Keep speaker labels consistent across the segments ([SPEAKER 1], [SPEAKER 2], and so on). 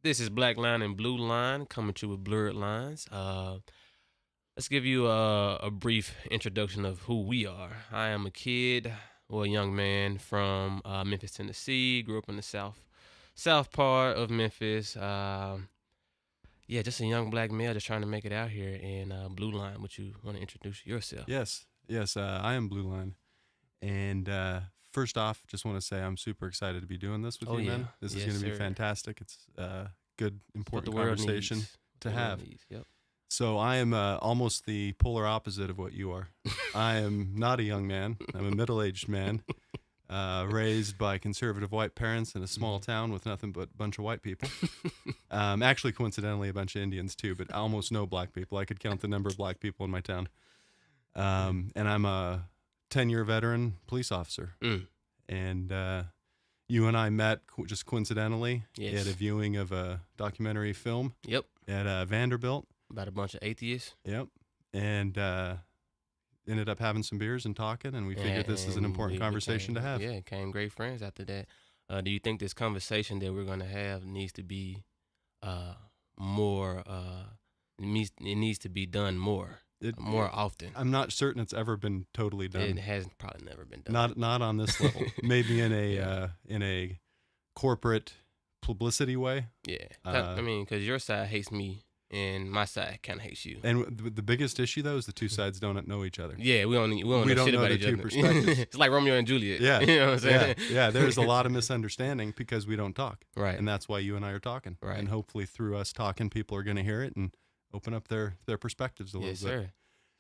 [SPEAKER 1] This is Black Line and Blue Line coming to you with blurred lines. Let's give you a brief introduction of who we are. I am a kid or a young man from Memphis, Tennessee. Grew up in the south part of Memphis. Yeah, just a young black male just trying to make it out here. And Blue Line, would you want to introduce yourself?
[SPEAKER 2] Yes, I am Blue Line. And first off, just want to say I'm super excited to be doing this with
[SPEAKER 1] Oh
[SPEAKER 2] you,
[SPEAKER 1] yeah,
[SPEAKER 2] man. This is
[SPEAKER 1] yes
[SPEAKER 2] going to be
[SPEAKER 1] sir.
[SPEAKER 2] fantastic. It's good,
[SPEAKER 1] What the
[SPEAKER 2] important
[SPEAKER 1] world
[SPEAKER 2] conversation
[SPEAKER 1] needs.
[SPEAKER 2] to
[SPEAKER 1] What the world
[SPEAKER 2] have.
[SPEAKER 1] needs. Yep.
[SPEAKER 2] So I am almost the polar opposite of what you are. I am not a young man. I'm a middle-aged man, raised by conservative white parents in a small town with nothing but a bunch of white people. Actually, coincidentally, a bunch of Indians too, but almost no black people. I could count the number of black people in my town. And I'm a 10-year veteran police officer.
[SPEAKER 1] Mm.
[SPEAKER 2] And you and I met just coincidentally
[SPEAKER 1] Yes.
[SPEAKER 2] at a viewing of a documentary film
[SPEAKER 1] Yep.
[SPEAKER 2] at Vanderbilt.
[SPEAKER 1] About a bunch of atheists.
[SPEAKER 2] Yep. And ended up having some beers and talking, and we figured this is an
[SPEAKER 1] And
[SPEAKER 2] important
[SPEAKER 1] we
[SPEAKER 2] conversation to have.
[SPEAKER 1] Yeah, became great friends after that. Do you think this conversation that we're gonna have needs to be more? It needs to be done more often.
[SPEAKER 2] I'm not certain it's ever been totally
[SPEAKER 1] It
[SPEAKER 2] done.
[SPEAKER 1] has probably never been done.
[SPEAKER 2] Not on this level. Maybe in a
[SPEAKER 1] Yeah.
[SPEAKER 2] in a corporate publicity way.
[SPEAKER 1] Yeah. I mean, because your side hates me and my side kind of hates you.
[SPEAKER 2] And the biggest issue though is the two sides don't know each other.
[SPEAKER 1] Yeah, we don't know
[SPEAKER 2] We don't
[SPEAKER 1] shit
[SPEAKER 2] know
[SPEAKER 1] about
[SPEAKER 2] the
[SPEAKER 1] each
[SPEAKER 2] two
[SPEAKER 1] other.
[SPEAKER 2] perspectives.
[SPEAKER 1] It's like Romeo and Juliet.
[SPEAKER 2] Yeah.
[SPEAKER 1] You know what I'm saying?
[SPEAKER 2] Yeah. There's a lot of misunderstanding because we don't talk.
[SPEAKER 1] Right.
[SPEAKER 2] And that's why you and I are talking.
[SPEAKER 1] Right.
[SPEAKER 2] And hopefully through us talking, people are going to hear it and open up their perspectives a little
[SPEAKER 1] Yes,
[SPEAKER 2] bit.
[SPEAKER 1] sir.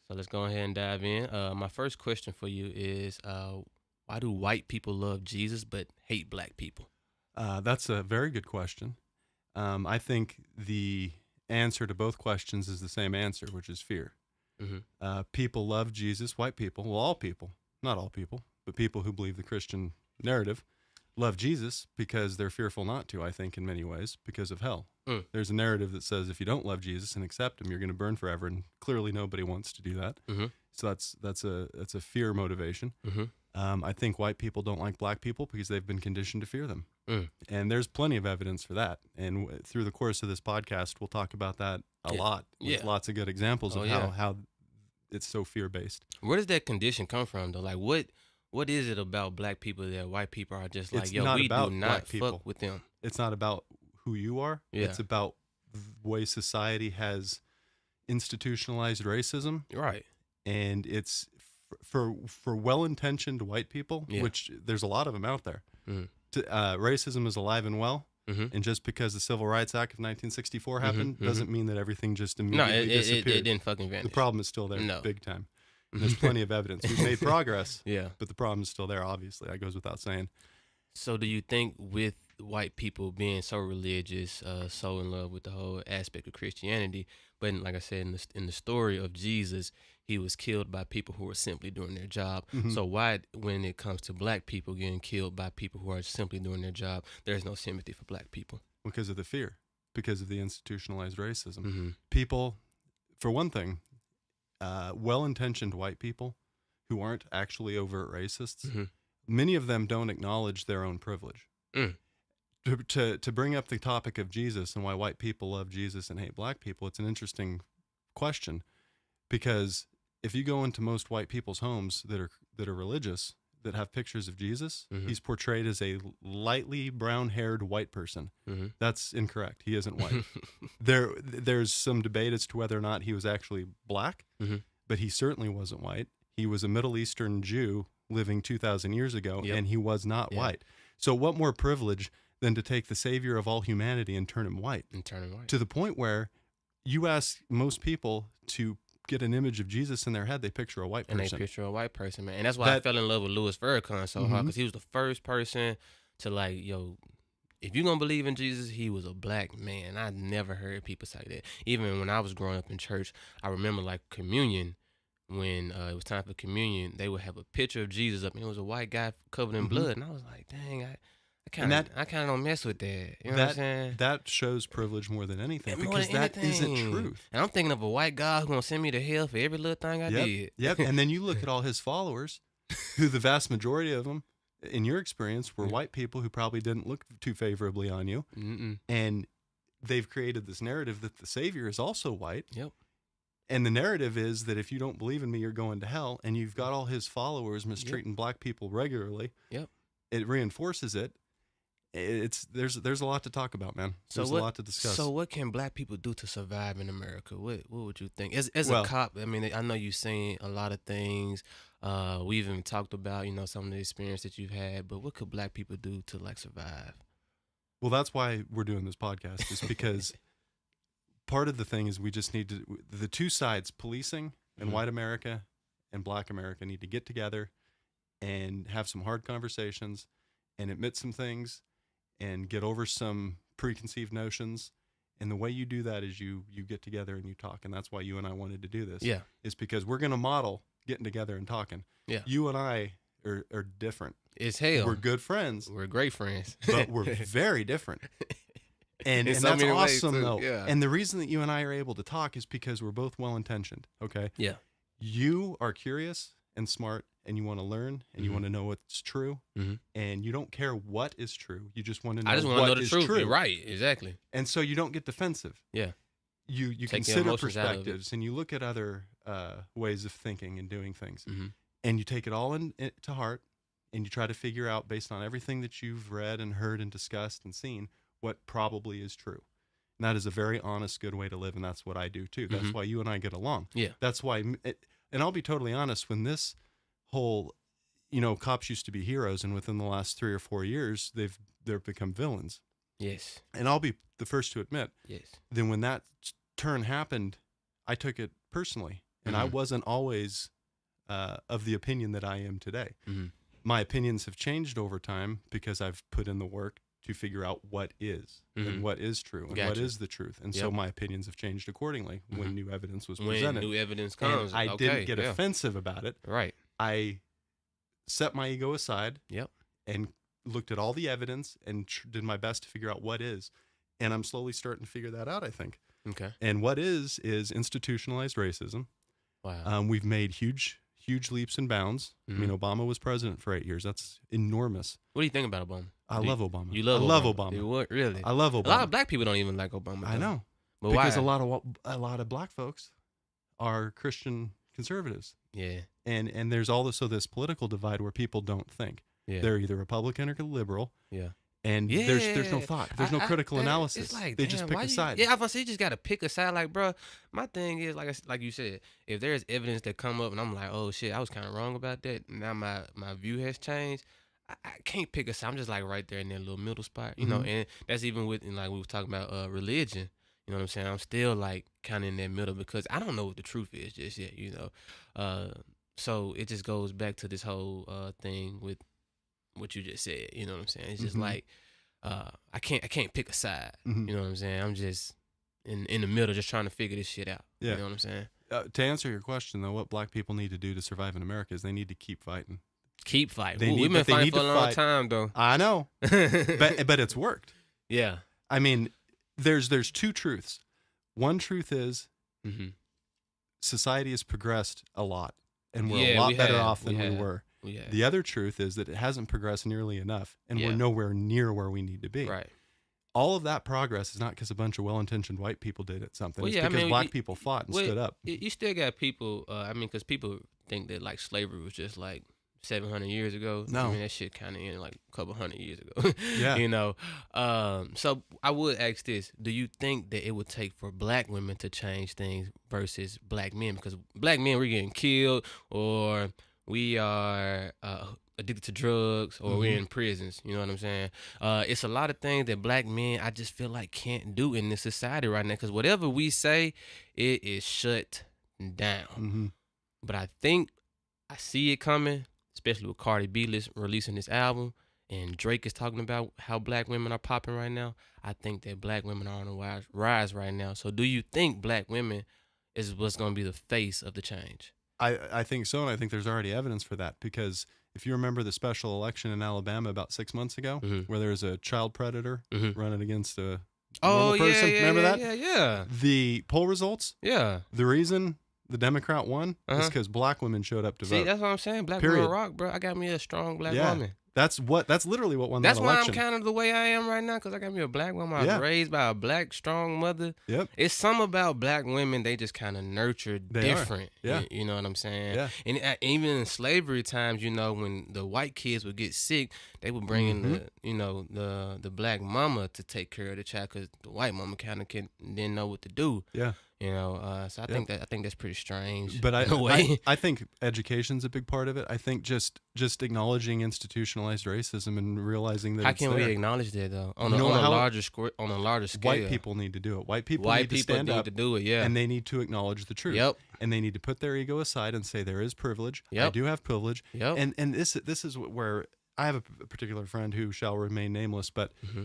[SPEAKER 1] So let's go ahead and dive in. My first question for you is, why do white people love Jesus but hate black people?
[SPEAKER 2] That's a very good question. I think the answer to both questions is the same answer, which is fear.
[SPEAKER 1] Mm-hmm.
[SPEAKER 2] People love Jesus, white people, well, all people, not all people, but people who believe the Christian narrative love Jesus because they're fearful not to, I think, in many ways, because of hell.
[SPEAKER 1] Mm.
[SPEAKER 2] There's a narrative that says if you don't love Jesus and accept him, you're going to burn forever, and clearly nobody wants to do that.
[SPEAKER 1] Mm-hmm.
[SPEAKER 2] So that's a fear motivation.
[SPEAKER 1] Mm-hmm.
[SPEAKER 2] I think white people don't like black people because they've been conditioned to fear them.
[SPEAKER 1] Mm.
[SPEAKER 2] And there's plenty of evidence for that. And through the course of this podcast, we'll talk about that a lot with
[SPEAKER 1] Yeah.
[SPEAKER 2] lots of good examples of
[SPEAKER 1] yeah.
[SPEAKER 2] how it's so fear-based.
[SPEAKER 1] Where does that condition come from, though? Like, what is it about black people that white people are just like,
[SPEAKER 2] It's
[SPEAKER 1] yo,
[SPEAKER 2] not
[SPEAKER 1] we
[SPEAKER 2] about
[SPEAKER 1] do
[SPEAKER 2] black
[SPEAKER 1] not
[SPEAKER 2] people.
[SPEAKER 1] fuck with them?
[SPEAKER 2] It's not about who you are.
[SPEAKER 1] Yeah.
[SPEAKER 2] It's about the way society has institutionalized racism.
[SPEAKER 1] Right.
[SPEAKER 2] And it's for well-intentioned white people,
[SPEAKER 1] Yeah.
[SPEAKER 2] which there's a lot of them out there.
[SPEAKER 1] Mhm.
[SPEAKER 2] Racism is alive and well.
[SPEAKER 1] Mm-hmm.
[SPEAKER 2] And just because the Civil Rights Act of 1964 happened
[SPEAKER 1] mhm.
[SPEAKER 2] doesn't mean that everything just
[SPEAKER 1] No,
[SPEAKER 2] immediately
[SPEAKER 1] it
[SPEAKER 2] disappeared.
[SPEAKER 1] didn't fucking vanish.
[SPEAKER 2] The problem is still there,
[SPEAKER 1] No.
[SPEAKER 2] big time. And there's plenty of evidence. We've made progress,
[SPEAKER 1] Yeah.
[SPEAKER 2] but the problem is still there, obviously. That goes without saying.
[SPEAKER 1] So do you think with white people being so religious, so in love with the whole aspect of Christianity, but like I said, in the story of Jesus, he was killed by people who were simply doing their job.
[SPEAKER 2] Mhm.
[SPEAKER 1] So why, when it comes to black people getting killed by people who are simply doing their job, there's no sympathy for black people?
[SPEAKER 2] Because of the fear, because of the institutionalized racism.
[SPEAKER 1] Mm-hmm.
[SPEAKER 2] People, for one thing, well-intentioned white people who aren't actually overt racists,
[SPEAKER 1] Mhm.
[SPEAKER 2] many of them don't acknowledge their own privilege.
[SPEAKER 1] Mm.
[SPEAKER 2] To bring up the topic of Jesus and why white people love Jesus and hate black people, it's an interesting question, because if you go into most white people's homes that are religious, that have pictures of Jesus,
[SPEAKER 1] Mhm.
[SPEAKER 2] he's portrayed as a lightly brown-haired white person.
[SPEAKER 1] Mm-hmm.
[SPEAKER 2] That's incorrect. He isn't white. There's some debate as to whether or not he was actually black,
[SPEAKER 1] Mhm.
[SPEAKER 2] but he certainly wasn't white. He was a Middle Eastern Jew living 2,000 years ago,
[SPEAKER 1] Yep.
[SPEAKER 2] and he was not
[SPEAKER 1] Yeah.
[SPEAKER 2] white. So what more privilege than to take the savior of all humanity and turn him white?
[SPEAKER 1] And turning white.
[SPEAKER 2] To the point where you ask most people to get an image of Jesus in their head, they picture a white
[SPEAKER 1] And they
[SPEAKER 2] person.
[SPEAKER 1] picture a white person, man. And that's why I
[SPEAKER 2] That-
[SPEAKER 1] fell in love with Louis Farrakhan so hard,
[SPEAKER 2] Mhm.
[SPEAKER 1] because he was the first person to like, yo, if you're gonna believe in Jesus, he was a black man. I never heard people say that. Even when I was growing up in church, I remember like communion, when it was time for communion, they would have a picture of Jesus up, and it was a white guy covered in
[SPEAKER 2] Mhm.
[SPEAKER 1] blood, and I was like, dang, I
[SPEAKER 2] And
[SPEAKER 1] kind of don't mess with that. You know what I'm saying?
[SPEAKER 2] that shows privilege more than anything,
[SPEAKER 1] More
[SPEAKER 2] because
[SPEAKER 1] than
[SPEAKER 2] that isn't
[SPEAKER 1] anything.
[SPEAKER 2] truth.
[SPEAKER 1] And I'm thinking of a white guy who's gonna send me to hell for every little thing I did.
[SPEAKER 2] Yep. And then you look at all his followers, who the vast majority of them, in your experience, were
[SPEAKER 1] Yeah.
[SPEAKER 2] white people who probably didn't look too favorably on you.
[SPEAKER 1] Mm-mm.
[SPEAKER 2] And they've created this narrative that the Savior is also white.
[SPEAKER 1] Yep.
[SPEAKER 2] And the narrative is that if you don't believe in me, you're going to hell. And you've got all his followers mistreating black people regularly.
[SPEAKER 1] Yep.
[SPEAKER 2] It reinforces it. There's a lot to talk about, man. There's a lot to discuss.
[SPEAKER 1] So what can black people do to survive in America? What would you think? As
[SPEAKER 2] Well-
[SPEAKER 1] a cop, I mean, I know you've seen a lot of things. We've even talked about, some of the experience that you've had, but what could black people do to like survive?
[SPEAKER 2] Well, that's why we're doing this podcast, is because part of the thing is we just need to, the two sides, policing and
[SPEAKER 1] Mhm.
[SPEAKER 2] white America and black America, need to get together and have some hard conversations and admit some things and get over some preconceived notions. And the way you do that is you get together and you talk. And that's why you and I wanted to do this.
[SPEAKER 1] Yeah.
[SPEAKER 2] Is because we're going to model getting together and talking.
[SPEAKER 1] Yeah.
[SPEAKER 2] You and I are different.
[SPEAKER 1] It's hell.
[SPEAKER 2] We're good friends,
[SPEAKER 1] We're great friends.
[SPEAKER 2] but we're very different. And
[SPEAKER 1] In
[SPEAKER 2] and
[SPEAKER 1] so
[SPEAKER 2] that's
[SPEAKER 1] many ways,
[SPEAKER 2] awesome,
[SPEAKER 1] too.
[SPEAKER 2] though.
[SPEAKER 1] Yeah.
[SPEAKER 2] And the reason that you and I are able to talk is because we're both well-intentioned, okay?
[SPEAKER 1] Yeah.
[SPEAKER 2] You are curious and smart, and you want to learn, and you
[SPEAKER 1] Mhm.
[SPEAKER 2] want to know what's true,
[SPEAKER 1] Mhm.
[SPEAKER 2] and you don't care what is true. You just want to know
[SPEAKER 1] I just want to
[SPEAKER 2] what
[SPEAKER 1] know the
[SPEAKER 2] is
[SPEAKER 1] truth.
[SPEAKER 2] true.
[SPEAKER 1] You're right. Exactly.
[SPEAKER 2] And so you don't get defensive.
[SPEAKER 1] Yeah.
[SPEAKER 2] You
[SPEAKER 1] Take the
[SPEAKER 2] consider
[SPEAKER 1] emotions out of it.
[SPEAKER 2] perspectives, and you look at other ways of thinking and doing things,
[SPEAKER 1] Mhm.
[SPEAKER 2] and you take it all to heart, and you try to figure out, based on everything that you've read and heard and discussed and seen, what probably is true. And that is a very honest, good way to live, and that's what I do too. That's
[SPEAKER 1] Mhm.
[SPEAKER 2] why you and I get along.
[SPEAKER 1] Yeah.
[SPEAKER 2] That's why, and I'll be totally honest, when this whole, cops used to be heroes, and within the last 3 or 4 years, they've become villains.
[SPEAKER 1] Yes.
[SPEAKER 2] And I'll be the first to admit,
[SPEAKER 1] Yes.
[SPEAKER 2] then when that turn happened, I took it personally, and I
[SPEAKER 1] Mhm.
[SPEAKER 2] wasn't always of the opinion that I am today.
[SPEAKER 1] Mhm.
[SPEAKER 2] My opinions have changed over time because I've put in the work to figure out what is
[SPEAKER 1] Mhm.
[SPEAKER 2] and what is true and what
[SPEAKER 1] Gotcha.
[SPEAKER 2] is the truth. And so
[SPEAKER 1] Yep.
[SPEAKER 2] my opinions have changed accordingly when
[SPEAKER 1] Mhm.
[SPEAKER 2] new evidence was
[SPEAKER 1] When
[SPEAKER 2] presented.
[SPEAKER 1] new evidence
[SPEAKER 2] And
[SPEAKER 1] comes,
[SPEAKER 2] I
[SPEAKER 1] okay,
[SPEAKER 2] didn't get
[SPEAKER 1] yeah.
[SPEAKER 2] offensive about it.
[SPEAKER 1] Right.
[SPEAKER 2] I set my ego aside
[SPEAKER 1] Yep.
[SPEAKER 2] and looked at all the evidence and did my best to figure out what is. And I'm slowly starting to figure that out, I think.
[SPEAKER 1] Okay.
[SPEAKER 2] And what is institutionalized racism.
[SPEAKER 1] Wow.
[SPEAKER 2] We've made huge leaps and bounds. I mean,
[SPEAKER 1] Mhm.
[SPEAKER 2] Obama was president for 8 years. That's enormous.
[SPEAKER 1] What do you think about Obama?
[SPEAKER 2] I
[SPEAKER 1] Do
[SPEAKER 2] love Obama.
[SPEAKER 1] You love
[SPEAKER 2] I
[SPEAKER 1] Obama.
[SPEAKER 2] love Obama.
[SPEAKER 1] You what? Really?
[SPEAKER 2] I love
[SPEAKER 1] A lot
[SPEAKER 2] Obama.
[SPEAKER 1] of black people don't even like Obama.
[SPEAKER 2] I
[SPEAKER 1] though.
[SPEAKER 2] know.
[SPEAKER 1] But
[SPEAKER 2] Because
[SPEAKER 1] why?
[SPEAKER 2] a lot of black folks are Christian conservatives.
[SPEAKER 1] Yeah.
[SPEAKER 2] And there's also this political divide where people don't think.
[SPEAKER 1] Yeah.
[SPEAKER 2] They're either Republican or liberal.
[SPEAKER 1] Yeah.
[SPEAKER 2] And
[SPEAKER 1] Yeah.
[SPEAKER 2] there's no thought. There's no critical analysis.
[SPEAKER 1] It's like,
[SPEAKER 2] they just
[SPEAKER 1] damn,
[SPEAKER 2] pick
[SPEAKER 1] why
[SPEAKER 2] a
[SPEAKER 1] you-
[SPEAKER 2] side.
[SPEAKER 1] Yeah, I was gonna say you just gotta pick a side. Like, bro, my thing is like you said, if there's evidence that come up and I'm like, oh shit, I was kind of wrong about that. Now my view has changed. I can't pick a side. I'm just like right there in that little middle spot,
[SPEAKER 2] Mhm.
[SPEAKER 1] And that's even with like we was talking about religion. You know what I'm saying? I'm still like kind of in that middle because I don't know what the truth is just yet. So it just goes back to this whole thing with what you just said. You know what I'm saying? It's just
[SPEAKER 2] Mhm.
[SPEAKER 1] like I can't pick a side.
[SPEAKER 2] Mhm.
[SPEAKER 1] You know what I'm saying? I'm just in the middle, just trying to figure this shit out.
[SPEAKER 2] Yeah.
[SPEAKER 1] You know what I'm saying?
[SPEAKER 2] To answer your question, though, what black people need to do to survive in America is they need to keep fighting.
[SPEAKER 1] Keep fighting.
[SPEAKER 2] They
[SPEAKER 1] Ooh,
[SPEAKER 2] need-
[SPEAKER 1] we've been
[SPEAKER 2] but they
[SPEAKER 1] fighting
[SPEAKER 2] need
[SPEAKER 1] for a
[SPEAKER 2] to
[SPEAKER 1] long
[SPEAKER 2] fight.
[SPEAKER 1] time though.
[SPEAKER 2] I know, but it's worked.
[SPEAKER 1] Yeah.
[SPEAKER 2] I mean, there's two truths. One truth is
[SPEAKER 1] Mm-hmm.
[SPEAKER 2] society has progressed a lot, and we're
[SPEAKER 1] Yeah,
[SPEAKER 2] a lot
[SPEAKER 1] we
[SPEAKER 2] better
[SPEAKER 1] have.
[SPEAKER 2] off than
[SPEAKER 1] We
[SPEAKER 2] we
[SPEAKER 1] have.
[SPEAKER 2] were.
[SPEAKER 1] Yeah.
[SPEAKER 2] The other truth is that it hasn't progressed nearly enough, and
[SPEAKER 1] Yeah.
[SPEAKER 2] we're nowhere near where we need to be.
[SPEAKER 1] Right.
[SPEAKER 2] All of that progress is not because a bunch of well-intentioned white people did it something.
[SPEAKER 1] Well,
[SPEAKER 2] It's
[SPEAKER 1] yeah, I
[SPEAKER 2] because
[SPEAKER 1] mean,
[SPEAKER 2] black people fought and
[SPEAKER 1] well,
[SPEAKER 2] stood up.
[SPEAKER 1] You still got people. Because people think that like slavery was just like 700 years ago.
[SPEAKER 2] No.
[SPEAKER 1] I mean that shit kind of ended like a couple hundred years ago.
[SPEAKER 2] Yeah.
[SPEAKER 1] So I would ask this: do you think that it would take for black women to change things versus black men? Because black men, we're getting killed, or we are addicted to drugs, or we're
[SPEAKER 2] Mhm.
[SPEAKER 1] in prisons. You know what I'm saying? It's a lot of things that black men, I just feel like, can't do in this society right now. Because whatever we say, it is shut down.
[SPEAKER 2] hmm
[SPEAKER 1] But I think I see it coming, especially with Cardi B releasing this album, and Drake is talking about how black women are popping right now. I think that black women are on a rise right now. So do you think black women is what's going to be the face of the change?
[SPEAKER 2] I think so, and I think there's already evidence for that, because if you remember the special election in Alabama about 6 months ago,
[SPEAKER 1] Mhm.
[SPEAKER 2] where there was a child predator
[SPEAKER 1] Mhm.
[SPEAKER 2] running against a
[SPEAKER 1] Oh,
[SPEAKER 2] normal person, remember that?
[SPEAKER 1] Yeah.
[SPEAKER 2] The poll results,
[SPEAKER 1] Yeah.
[SPEAKER 2] the reason the Democrat won is
[SPEAKER 1] Uh-huh.
[SPEAKER 2] because black women showed up to
[SPEAKER 1] See,
[SPEAKER 2] vote.
[SPEAKER 1] that's what I'm saying. Black
[SPEAKER 2] Period.
[SPEAKER 1] women rock, bro. I got me a strong black
[SPEAKER 2] Yeah.
[SPEAKER 1] woman.
[SPEAKER 2] That's literally what won that
[SPEAKER 1] That's why I'm
[SPEAKER 2] election.
[SPEAKER 1] kind of the way I am right now, because I got me a black woman. I was
[SPEAKER 2] Yeah.
[SPEAKER 1] raised by a black, strong mother.
[SPEAKER 2] Yep.
[SPEAKER 1] It's some about black women, they just kind of nurture
[SPEAKER 2] They are.
[SPEAKER 1] different.
[SPEAKER 2] Yeah.
[SPEAKER 1] You know what I'm saying?
[SPEAKER 2] Yeah.
[SPEAKER 1] And even in slavery times, you know, when the white kids would get sick, they would bring in the, you know, the black mama to take care of the child, because the white mama kind of didn't know what to do.
[SPEAKER 2] Yeah.
[SPEAKER 1] You know, so I think that's pretty strange.
[SPEAKER 2] But
[SPEAKER 1] in a way.
[SPEAKER 2] I think education's a big part of it. I think just acknowledging institutionalized racism and realizing that
[SPEAKER 1] How
[SPEAKER 2] it's
[SPEAKER 1] can
[SPEAKER 2] there.
[SPEAKER 1] we acknowledge that though? On
[SPEAKER 2] You know
[SPEAKER 1] a
[SPEAKER 2] how-
[SPEAKER 1] larger on a larger scale,
[SPEAKER 2] White people need to do it. White people
[SPEAKER 1] white
[SPEAKER 2] need to
[SPEAKER 1] people
[SPEAKER 2] stand
[SPEAKER 1] need
[SPEAKER 2] up
[SPEAKER 1] to do it. Yeah.
[SPEAKER 2] and they need to acknowledge the truth.
[SPEAKER 1] Yep.
[SPEAKER 2] And they need to put their ego aside and say there is privilege. I
[SPEAKER 1] Yep.
[SPEAKER 2] do have privilege.
[SPEAKER 1] Yep.
[SPEAKER 2] And this is where I have a particular friend who shall remain nameless, but
[SPEAKER 1] Mm-hmm.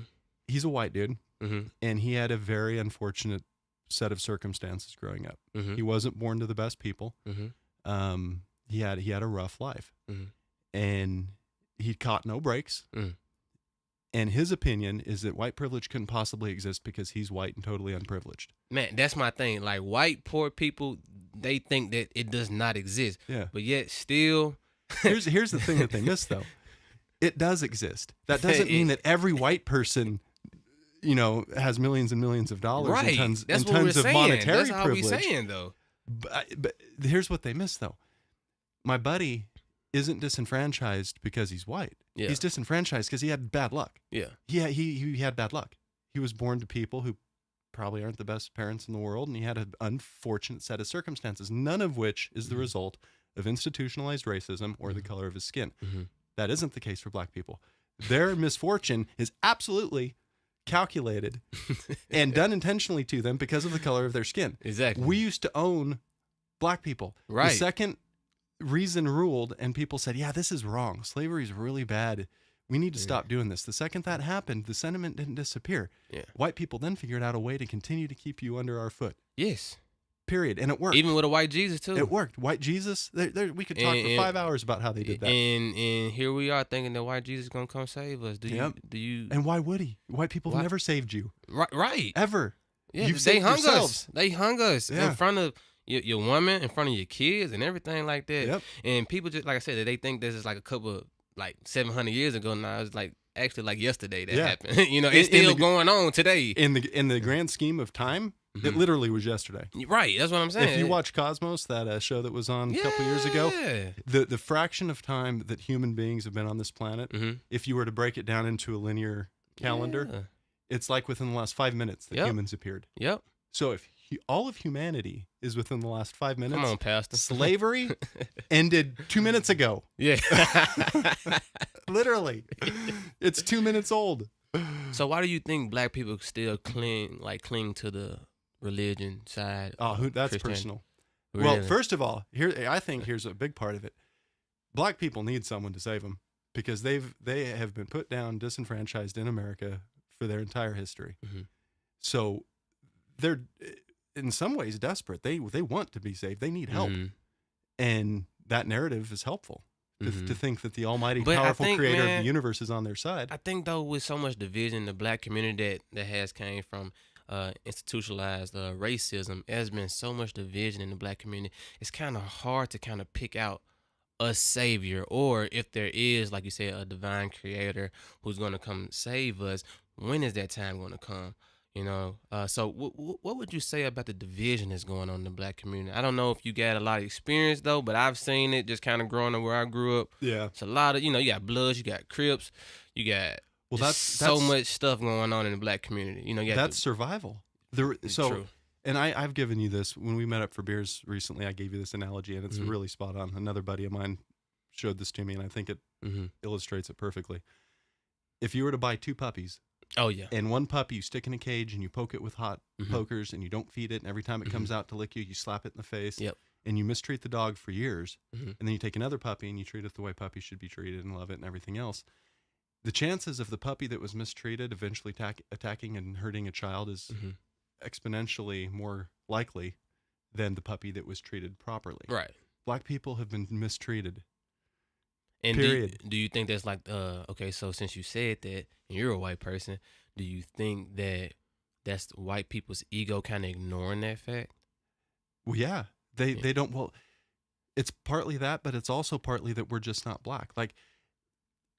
[SPEAKER 2] he's a white dude
[SPEAKER 1] Mm-hmm.
[SPEAKER 2] and he had a very unfortunate set of circumstances growing up.
[SPEAKER 1] Mm-hmm.
[SPEAKER 2] He wasn't born to the best people.
[SPEAKER 1] Mm-hmm.
[SPEAKER 2] He had a rough life,
[SPEAKER 1] Mhm.
[SPEAKER 2] and he caught no breaks.
[SPEAKER 1] Mm.
[SPEAKER 2] And his opinion is that white privilege couldn't possibly exist because he's white and totally unprivileged.
[SPEAKER 1] Man, that's my thing. Like, white poor people, they think that it does not exist,
[SPEAKER 2] Yeah.
[SPEAKER 1] but yet still,
[SPEAKER 2] Here's the thing that they miss though. It does exist. That doesn't mean that every white person, you know, has millions and millions of dollars
[SPEAKER 1] right?
[SPEAKER 2] and tons,
[SPEAKER 1] That's
[SPEAKER 2] and
[SPEAKER 1] what we're
[SPEAKER 2] tons of
[SPEAKER 1] saying.
[SPEAKER 2] monetary
[SPEAKER 1] That's how we
[SPEAKER 2] privilege.
[SPEAKER 1] saying though.
[SPEAKER 2] But here's what they miss though. My buddy isn't disenfranchised because he's white.
[SPEAKER 1] Yeah.
[SPEAKER 2] He's disenfranchised because he had bad luck.
[SPEAKER 1] Yeah.
[SPEAKER 2] He had bad luck. He was born to people who probably aren't the best parents in the world, and he had an unfortunate set of circumstances, none of which is the result of institutionalized racism or the color of his skin.
[SPEAKER 1] Mhm.
[SPEAKER 2] That isn't the case for black people. Their misfortune is absolutely calculated and done intentionally to them because of the color of their skin.
[SPEAKER 1] Exactly.
[SPEAKER 2] We used to own black people.
[SPEAKER 1] Right.
[SPEAKER 2] The second reason ruled and people said, yeah, this is wrong. Slavery is really bad. We need to stop doing this. The second that happened, the sentiment didn't disappear.
[SPEAKER 1] Yeah.
[SPEAKER 2] White people then figured out a way to continue to keep you under our foot.
[SPEAKER 1] Yes.
[SPEAKER 2] Period. And it worked.
[SPEAKER 1] Even with a white Jesus too.
[SPEAKER 2] It worked. White Jesus, we could talk for
[SPEAKER 1] And-
[SPEAKER 2] 5 hours about how they did that.
[SPEAKER 1] And here we are thinking that white Jesus is gonna come save us.
[SPEAKER 2] Yep.
[SPEAKER 1] Do you
[SPEAKER 2] And why would he? White people have
[SPEAKER 1] Why-
[SPEAKER 2] never saved you.
[SPEAKER 1] right.
[SPEAKER 2] Ever.
[SPEAKER 1] Yeah,
[SPEAKER 2] You've
[SPEAKER 1] they
[SPEAKER 2] saved
[SPEAKER 1] hung
[SPEAKER 2] yourselves.
[SPEAKER 1] us. They hung us
[SPEAKER 2] Yeah.
[SPEAKER 1] in front of your woman, in front of your kids, and everything like that.
[SPEAKER 2] Yep.
[SPEAKER 1] And people just, like I said, they think this is like a couple of, like 700 years ago now. It's like actually like yesterday that
[SPEAKER 2] Yeah.
[SPEAKER 1] happened. You know,
[SPEAKER 2] In-
[SPEAKER 1] it's
[SPEAKER 2] in
[SPEAKER 1] still
[SPEAKER 2] the-
[SPEAKER 1] going on today.
[SPEAKER 2] In the grand scheme of time, it
[SPEAKER 1] Mhm.
[SPEAKER 2] literally was yesterday.
[SPEAKER 1] Right. That's what I'm saying.
[SPEAKER 2] If you watch Cosmos, that show that was on a couple years ago,
[SPEAKER 1] Yeah.
[SPEAKER 2] the fraction of time that human beings have been on this planet,
[SPEAKER 1] Mhm.
[SPEAKER 2] if you were to break it down into a linear calendar,
[SPEAKER 1] Yeah.
[SPEAKER 2] it's like within the last 5 minutes that
[SPEAKER 1] Yep.
[SPEAKER 2] humans appeared.
[SPEAKER 1] Yep.
[SPEAKER 2] So if all of humanity is within the last 5 minutes,
[SPEAKER 1] Come on, Pastor.
[SPEAKER 2] slavery ended 2 minutes ago.
[SPEAKER 1] Yeah.
[SPEAKER 2] Literally. It's 2 minutes old.
[SPEAKER 1] So why do you think black people still cling to the religion side?
[SPEAKER 2] Oh, that's
[SPEAKER 1] Christianity?
[SPEAKER 2] personal.
[SPEAKER 1] Really?
[SPEAKER 2] Well, first of all, I think here's a big part of it. Black people need someone to save them because they have been put down, disenfranchised in America for their entire history.
[SPEAKER 1] Mhm.
[SPEAKER 2] So they're in some ways desperate. They want to be saved. They need help,
[SPEAKER 1] Mhm.
[SPEAKER 2] and that narrative is helpful to
[SPEAKER 1] Mhm.
[SPEAKER 2] think that the almighty,
[SPEAKER 1] But I
[SPEAKER 2] powerful
[SPEAKER 1] think,
[SPEAKER 2] creator of
[SPEAKER 1] man,
[SPEAKER 2] the universe is on their side.
[SPEAKER 1] I think though, with so much division in the black community that has came from institutionalized racism, there's been so much division in the black community. It's kind of hard to kind of pick out a savior, or if there is, like you said, a divine creator who's going to come save us. When is that time going to come? You know, so what would you say about the division that's going on in the black community? I don't know if you got a lot of experience though, but I've seen it just kind of growing up where I grew up.
[SPEAKER 2] Yeah.
[SPEAKER 1] It's a lot of, you got Bloods, you got Crips, you got
[SPEAKER 2] Well,
[SPEAKER 1] just so
[SPEAKER 2] that's-
[SPEAKER 1] much stuff going on in the black community. You got
[SPEAKER 2] That's survival.
[SPEAKER 1] true.
[SPEAKER 2] And I've given you this when we met up for beers recently. I gave you this analogy, and it's
[SPEAKER 1] Mhm.
[SPEAKER 2] really spot on. Another buddy of mine showed this to me, and I think it
[SPEAKER 1] Mhm.
[SPEAKER 2] illustrates it perfectly. If you were to buy 2 puppies,
[SPEAKER 1] Oh yeah.
[SPEAKER 2] and one puppy you stick in a cage and you poke it with hot
[SPEAKER 1] Mhm.
[SPEAKER 2] pokers, and you don't feed it, and every time it comes out to lick you, you slap it in the face,
[SPEAKER 1] Yep.
[SPEAKER 2] and you mistreat the dog for years,
[SPEAKER 1] Mhm.
[SPEAKER 2] and then you take another puppy and you treat it the way puppies should be treated and love it and everything else. The chances of the puppy that was mistreated eventually attacking and hurting a child is
[SPEAKER 1] Mhm.
[SPEAKER 2] exponentially more likely than the puppy that was treated properly.
[SPEAKER 1] Right.
[SPEAKER 2] Black people have been mistreated.
[SPEAKER 1] And
[SPEAKER 2] Period.
[SPEAKER 1] do you think that's like okay, so since you said that and you're a white person, do you think that that's white people's ego kind of ignoring that fact?
[SPEAKER 2] Well, yeah, they
[SPEAKER 1] Yeah.
[SPEAKER 2] they don't. Well, it's partly that, but it's also partly that we're just not black. Like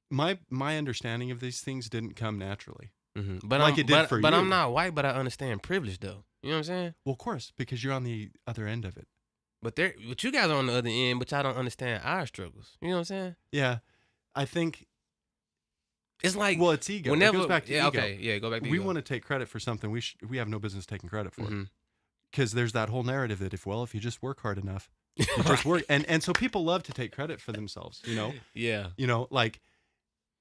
[SPEAKER 2] my understanding of these things didn't come naturally.
[SPEAKER 1] But
[SPEAKER 2] Like
[SPEAKER 1] I'm
[SPEAKER 2] it did for
[SPEAKER 1] but I'm
[SPEAKER 2] you.
[SPEAKER 1] not white, but I understand privilege though. You know what I'm saying?
[SPEAKER 2] Well, of course, because you're on the other end of it.
[SPEAKER 1] But you guys are on the other end, but y'all don't understand our struggles. You know what I'm saying?
[SPEAKER 2] Yeah, I think.
[SPEAKER 1] It's like
[SPEAKER 2] Well, it's ego.
[SPEAKER 1] whenever
[SPEAKER 2] It goes back to
[SPEAKER 1] yeah,
[SPEAKER 2] ego.
[SPEAKER 1] okay, yeah, go back to
[SPEAKER 2] We
[SPEAKER 1] ego.
[SPEAKER 2] want to take credit for something we have no business taking credit for.
[SPEAKER 1] Mhm.
[SPEAKER 2] Because there's that whole narrative that if you just work hard enough, you just work, and so people love to take credit for themselves.
[SPEAKER 1] Yeah.
[SPEAKER 2] Like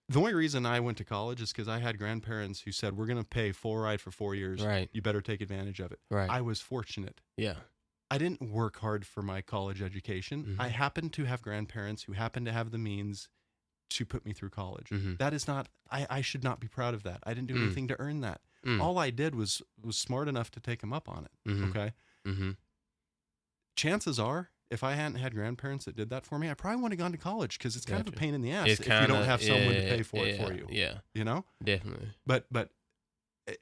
[SPEAKER 2] the only reason I went to college is because I had grandparents who said, we're going to pay full ride for 4 years.
[SPEAKER 1] Right.
[SPEAKER 2] You better take advantage of it.
[SPEAKER 1] Right.
[SPEAKER 2] I was fortunate.
[SPEAKER 1] Yeah.
[SPEAKER 2] I didn't work hard for my college education.
[SPEAKER 1] Mhm.
[SPEAKER 2] I happened to have grandparents who happened to have the means to put me through college.
[SPEAKER 1] Mhm.
[SPEAKER 2] That is not, I should not be proud of that. I didn't do
[SPEAKER 1] Mm.
[SPEAKER 2] anything to earn that.
[SPEAKER 1] Mm.
[SPEAKER 2] All I did was smart enough to take them up on it.
[SPEAKER 1] Mhm.
[SPEAKER 2] Okay.
[SPEAKER 1] Mm-hmm.
[SPEAKER 2] Chances are, if I hadn't had grandparents that did that for me, I probably wouldn't have gone to college because it's kind of a
[SPEAKER 1] Gotcha.
[SPEAKER 2] pain in the ass
[SPEAKER 1] It's
[SPEAKER 2] if you don't
[SPEAKER 1] kinda-
[SPEAKER 2] have someone to
[SPEAKER 1] yeah,
[SPEAKER 2] pay for it
[SPEAKER 1] yeah,
[SPEAKER 2] for you.
[SPEAKER 1] Yeah,
[SPEAKER 2] You know?
[SPEAKER 1] definitely.
[SPEAKER 2] But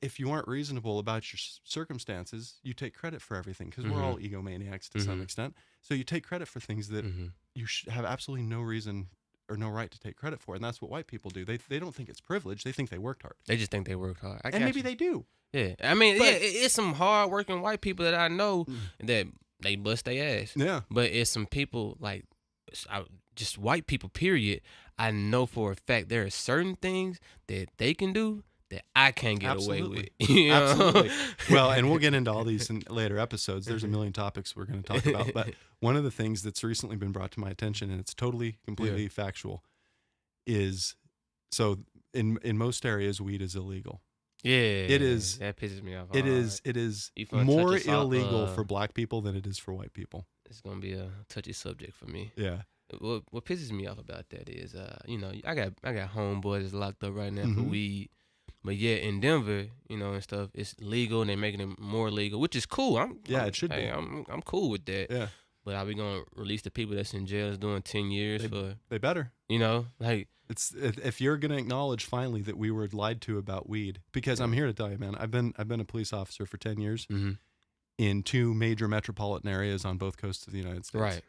[SPEAKER 2] if you aren't reasonable about your circumstances, you take credit for everything because we're all egomaniacs to some
[SPEAKER 1] Mhm.
[SPEAKER 2] extent. So you take credit for things that
[SPEAKER 1] Mm-hmm.
[SPEAKER 2] you have absolutely no reason or no right to take credit for, and that's what white people do. They don't think it's privilege; they think they worked hard,
[SPEAKER 1] They just think they work hard.
[SPEAKER 2] and maybe they do.
[SPEAKER 1] Yeah, I mean,
[SPEAKER 2] But-
[SPEAKER 1] yeah, it's some hard-working white people that I know
[SPEAKER 2] Mm.
[SPEAKER 1] that they bust their ass.
[SPEAKER 2] Yeah,
[SPEAKER 1] But it's some people like just white people. Period. I know for a fact there are certain things that they can do that I can't get away with.
[SPEAKER 2] Absolutely.
[SPEAKER 1] You know?
[SPEAKER 2] Absolutely. Well, and we'll get into all these in later episodes. There's a million topics we're going to talk about, but one of the things that's recently been brought to my attention, and it's totally, completely factual, is so in most areas, weed is illegal.
[SPEAKER 1] Yeah,
[SPEAKER 2] It is-
[SPEAKER 1] That pisses me off.
[SPEAKER 2] It
[SPEAKER 1] hard.
[SPEAKER 2] is
[SPEAKER 1] You finna
[SPEAKER 2] more
[SPEAKER 1] touch a sol-
[SPEAKER 2] illegal for black people than it is for white people.
[SPEAKER 1] It's gonna be a touchy subject for me.
[SPEAKER 2] Yeah.
[SPEAKER 1] What pisses me off about that is, I got homeboys that's locked up right now for
[SPEAKER 2] Mhm.
[SPEAKER 1] weed, but yet in Denver, and stuff, it's legal and they're making it more legal, which is cool.
[SPEAKER 2] It should be.
[SPEAKER 1] hey, I'm cool with that.
[SPEAKER 2] Yeah.
[SPEAKER 1] But are we gonna release the people that's in jail that's doing 10 years for,
[SPEAKER 2] They better.
[SPEAKER 1] like,
[SPEAKER 2] It's if you're going to acknowledge finally that we were lied to about weed, because I'm here to tell you, man, I've been a police officer for 10 years
[SPEAKER 1] mhm,
[SPEAKER 2] in 2 major metropolitan areas on both coasts of the United States.
[SPEAKER 1] right,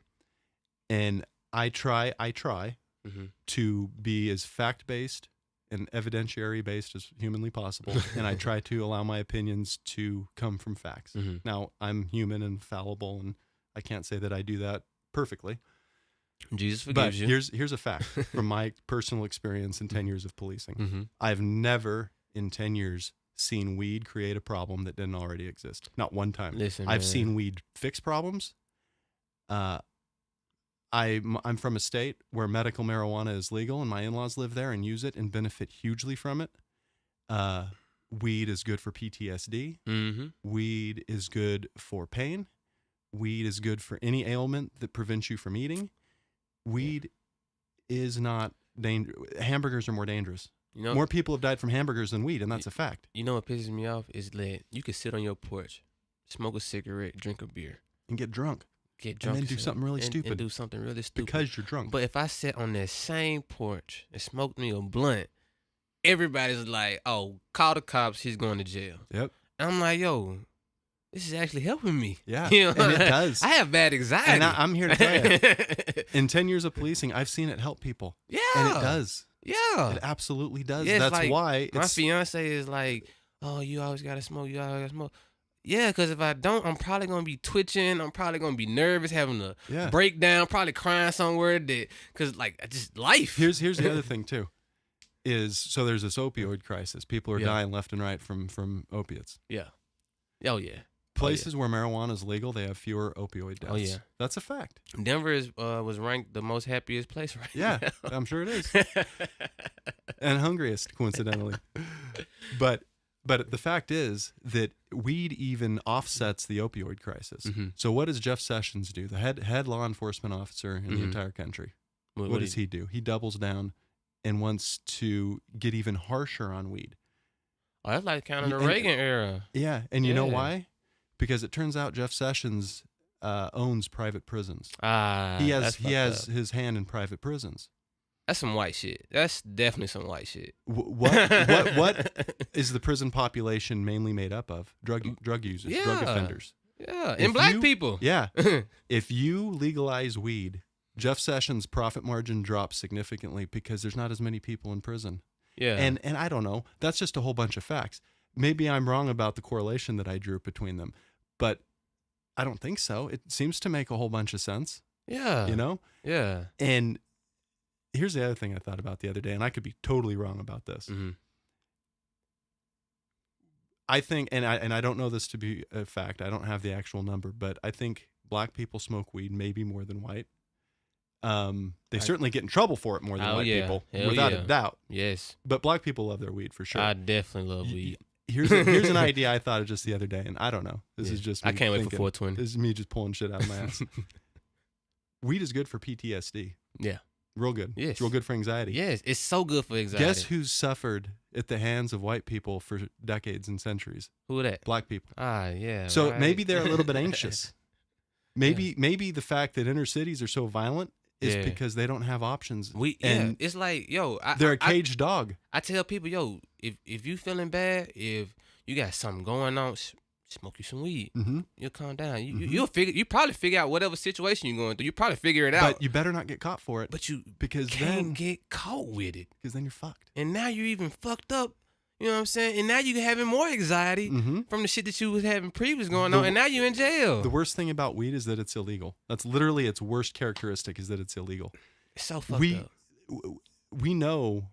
[SPEAKER 2] And I try
[SPEAKER 1] mhm,
[SPEAKER 2] to be as fact-based and evidentiary-based as humanly possible, and I try to allow my opinions to come from facts.
[SPEAKER 1] mhm.
[SPEAKER 2] Now, I'm human and fallible, and I can't say that I do that perfectly.
[SPEAKER 1] Jesus
[SPEAKER 2] But
[SPEAKER 1] forgives you.
[SPEAKER 2] here's a fact from my personal experience in 10 years of policing.
[SPEAKER 1] Mhm.
[SPEAKER 2] I've never in 10 years seen weed create a problem that didn't already exist. Not one time.
[SPEAKER 1] Listen,
[SPEAKER 2] I've
[SPEAKER 1] man.
[SPEAKER 2] seen weed fix problems. I'm from a state where medical marijuana is legal, and my in-laws live there and use it and benefit hugely from it. Weed is good for PTSD.
[SPEAKER 1] Mhm.
[SPEAKER 2] Weed is good for pain. Weed is good for any ailment that prevents you from eating. Weed is not dangerous. Hamburgers are more dangerous. More people have died from hamburgers than weed, and that's a fact.
[SPEAKER 1] You know what pisses me off is that you can sit on your porch, smoke a cigarette, drink a beer,
[SPEAKER 2] And get drunk
[SPEAKER 1] get drunk,
[SPEAKER 2] then do
[SPEAKER 1] as hell,
[SPEAKER 2] something really
[SPEAKER 1] and
[SPEAKER 2] stupid.
[SPEAKER 1] do something really stupid.
[SPEAKER 2] because you're drunk.
[SPEAKER 1] But if I sat on that same porch and smoked me a blunt, everybody's like, "Oh, call the cops. He's going to jail."
[SPEAKER 2] Yep.
[SPEAKER 1] And I'm like, "Yo, this is actually helping me."
[SPEAKER 2] Yeah,
[SPEAKER 1] You know?
[SPEAKER 2] and it does.
[SPEAKER 1] I have bad anxiety,
[SPEAKER 2] And I'm here to tell you, in 10 years of policing, I've seen it help people.
[SPEAKER 1] yeah,
[SPEAKER 2] And it does.
[SPEAKER 1] Yeah,
[SPEAKER 2] It absolutely does.
[SPEAKER 1] Yeah, it's
[SPEAKER 2] That's
[SPEAKER 1] like
[SPEAKER 2] why
[SPEAKER 1] my
[SPEAKER 2] it's
[SPEAKER 1] fiance is like, "Oh, you always gotta smoke. You always gotta smoke." Yeah, because if I don't, I'm probably gonna be twitching. I'm probably gonna be nervous, having a
[SPEAKER 2] yeah.
[SPEAKER 1] breakdown, probably crying somewhere. Because just life.
[SPEAKER 2] Here's the other thing too, is so there's this opioid crisis. People are
[SPEAKER 1] Yeah.
[SPEAKER 2] dying left and right from opiates.
[SPEAKER 1] Yeah. Oh yeah.
[SPEAKER 2] Places where marijuana is legal, they have fewer opioid deaths.
[SPEAKER 1] Oh, yeah.
[SPEAKER 2] That's a fact.
[SPEAKER 1] Denver was ranked the most happiest place right
[SPEAKER 2] Yeah,
[SPEAKER 1] now.
[SPEAKER 2] I'm sure it is. And hungriest, coincidentally. But the fact is that weed even offsets the opioid crisis.
[SPEAKER 1] Mhm.
[SPEAKER 2] So what does Jeff Sessions do? The head law enforcement officer in the
[SPEAKER 1] Mhm.
[SPEAKER 2] entire country.
[SPEAKER 1] What
[SPEAKER 2] What does he do? He doubles down and wants to get even harsher on weed.
[SPEAKER 1] Oh, that's like kind of the
[SPEAKER 2] And-
[SPEAKER 1] Reagan era.
[SPEAKER 2] Yeah, and you know
[SPEAKER 1] Yeah.
[SPEAKER 2] why? Because it turns out Jeff Sessions owns private prisons.
[SPEAKER 1] Ah,
[SPEAKER 2] He
[SPEAKER 1] that's
[SPEAKER 2] has
[SPEAKER 1] fucked up.
[SPEAKER 2] his hand in private prisons.
[SPEAKER 1] That's some white shit. That's definitely some white shit.
[SPEAKER 2] What is the prison population mainly made up of? Drug users, drug
[SPEAKER 1] Yeah.
[SPEAKER 2] offenders.
[SPEAKER 1] Yeah,
[SPEAKER 2] If
[SPEAKER 1] and black
[SPEAKER 2] you-
[SPEAKER 1] people.
[SPEAKER 2] Yeah. If you legalize weed, Jeff Sessions' profit margin dropped significantly because there's not as many people in prison.
[SPEAKER 1] Yeah.
[SPEAKER 2] And I don't know. That's just a whole bunch of facts. Maybe I'm wrong about the correlation that I drew between them, but I don't think so. It seems to make a whole bunch of sense,
[SPEAKER 1] yeah.
[SPEAKER 2] you know?
[SPEAKER 1] Yeah.
[SPEAKER 2] And here's the other thing I thought about the other day, and I could be totally wrong about this.
[SPEAKER 1] Mm-hmm.
[SPEAKER 2] I think, and I don't know this to be a fact. I don't have the actual number, but I think black people smoke weed maybe more than white. They certainly get in trouble for it more than white people,
[SPEAKER 1] Hell
[SPEAKER 2] without
[SPEAKER 1] yeah.
[SPEAKER 2] a doubt.
[SPEAKER 1] Yes.
[SPEAKER 2] But black people love their weed for sure.
[SPEAKER 1] I definitely love weed.
[SPEAKER 2] Here's an idea I thought of just the other day, and I don't know. This
[SPEAKER 1] Yeah.
[SPEAKER 2] is just me
[SPEAKER 1] I can't wait
[SPEAKER 2] thinking.
[SPEAKER 1] for 420.
[SPEAKER 2] This is me just pulling shit out of my ass. Weed is good for PTSD.
[SPEAKER 1] Yeah.
[SPEAKER 2] Real good.
[SPEAKER 1] Yes.
[SPEAKER 2] It's real good for anxiety.
[SPEAKER 1] Yes, it's so good for anxiety.
[SPEAKER 2] Guess who's suffered at the hands of white people for decades and centuries?
[SPEAKER 1] Who that?
[SPEAKER 2] Black people.
[SPEAKER 1] Ah, yeah.
[SPEAKER 2] So
[SPEAKER 1] right.
[SPEAKER 2] maybe they're a little bit anxious. Maybe the fact that inner cities are so violent is
[SPEAKER 1] Yeah.
[SPEAKER 2] because they don't have options.
[SPEAKER 1] And it's like, yo,
[SPEAKER 2] They're a caged dog.
[SPEAKER 1] I tell people, yo, if you feeling bad, if you got something going on, smoke you some weed.
[SPEAKER 2] Mm-hmm.
[SPEAKER 1] You'll calm down. You'll figure. You probably figure out whatever situation you're going through. You probably figure it out.
[SPEAKER 2] But you better not get caught for it.
[SPEAKER 1] But you
[SPEAKER 2] because
[SPEAKER 1] can't get caught with it.
[SPEAKER 2] Because then you're fucked.
[SPEAKER 1] And now you're even fucked up. You know what I'm saying? And now you're having more anxiety
[SPEAKER 2] Mm-hmm.
[SPEAKER 1] from the shit that you was having previous going on. And now you're in jail.
[SPEAKER 2] The worst thing about weed is that it's illegal. That's literally its worst characteristic is that it's illegal.
[SPEAKER 1] It's so fucked up.
[SPEAKER 2] We know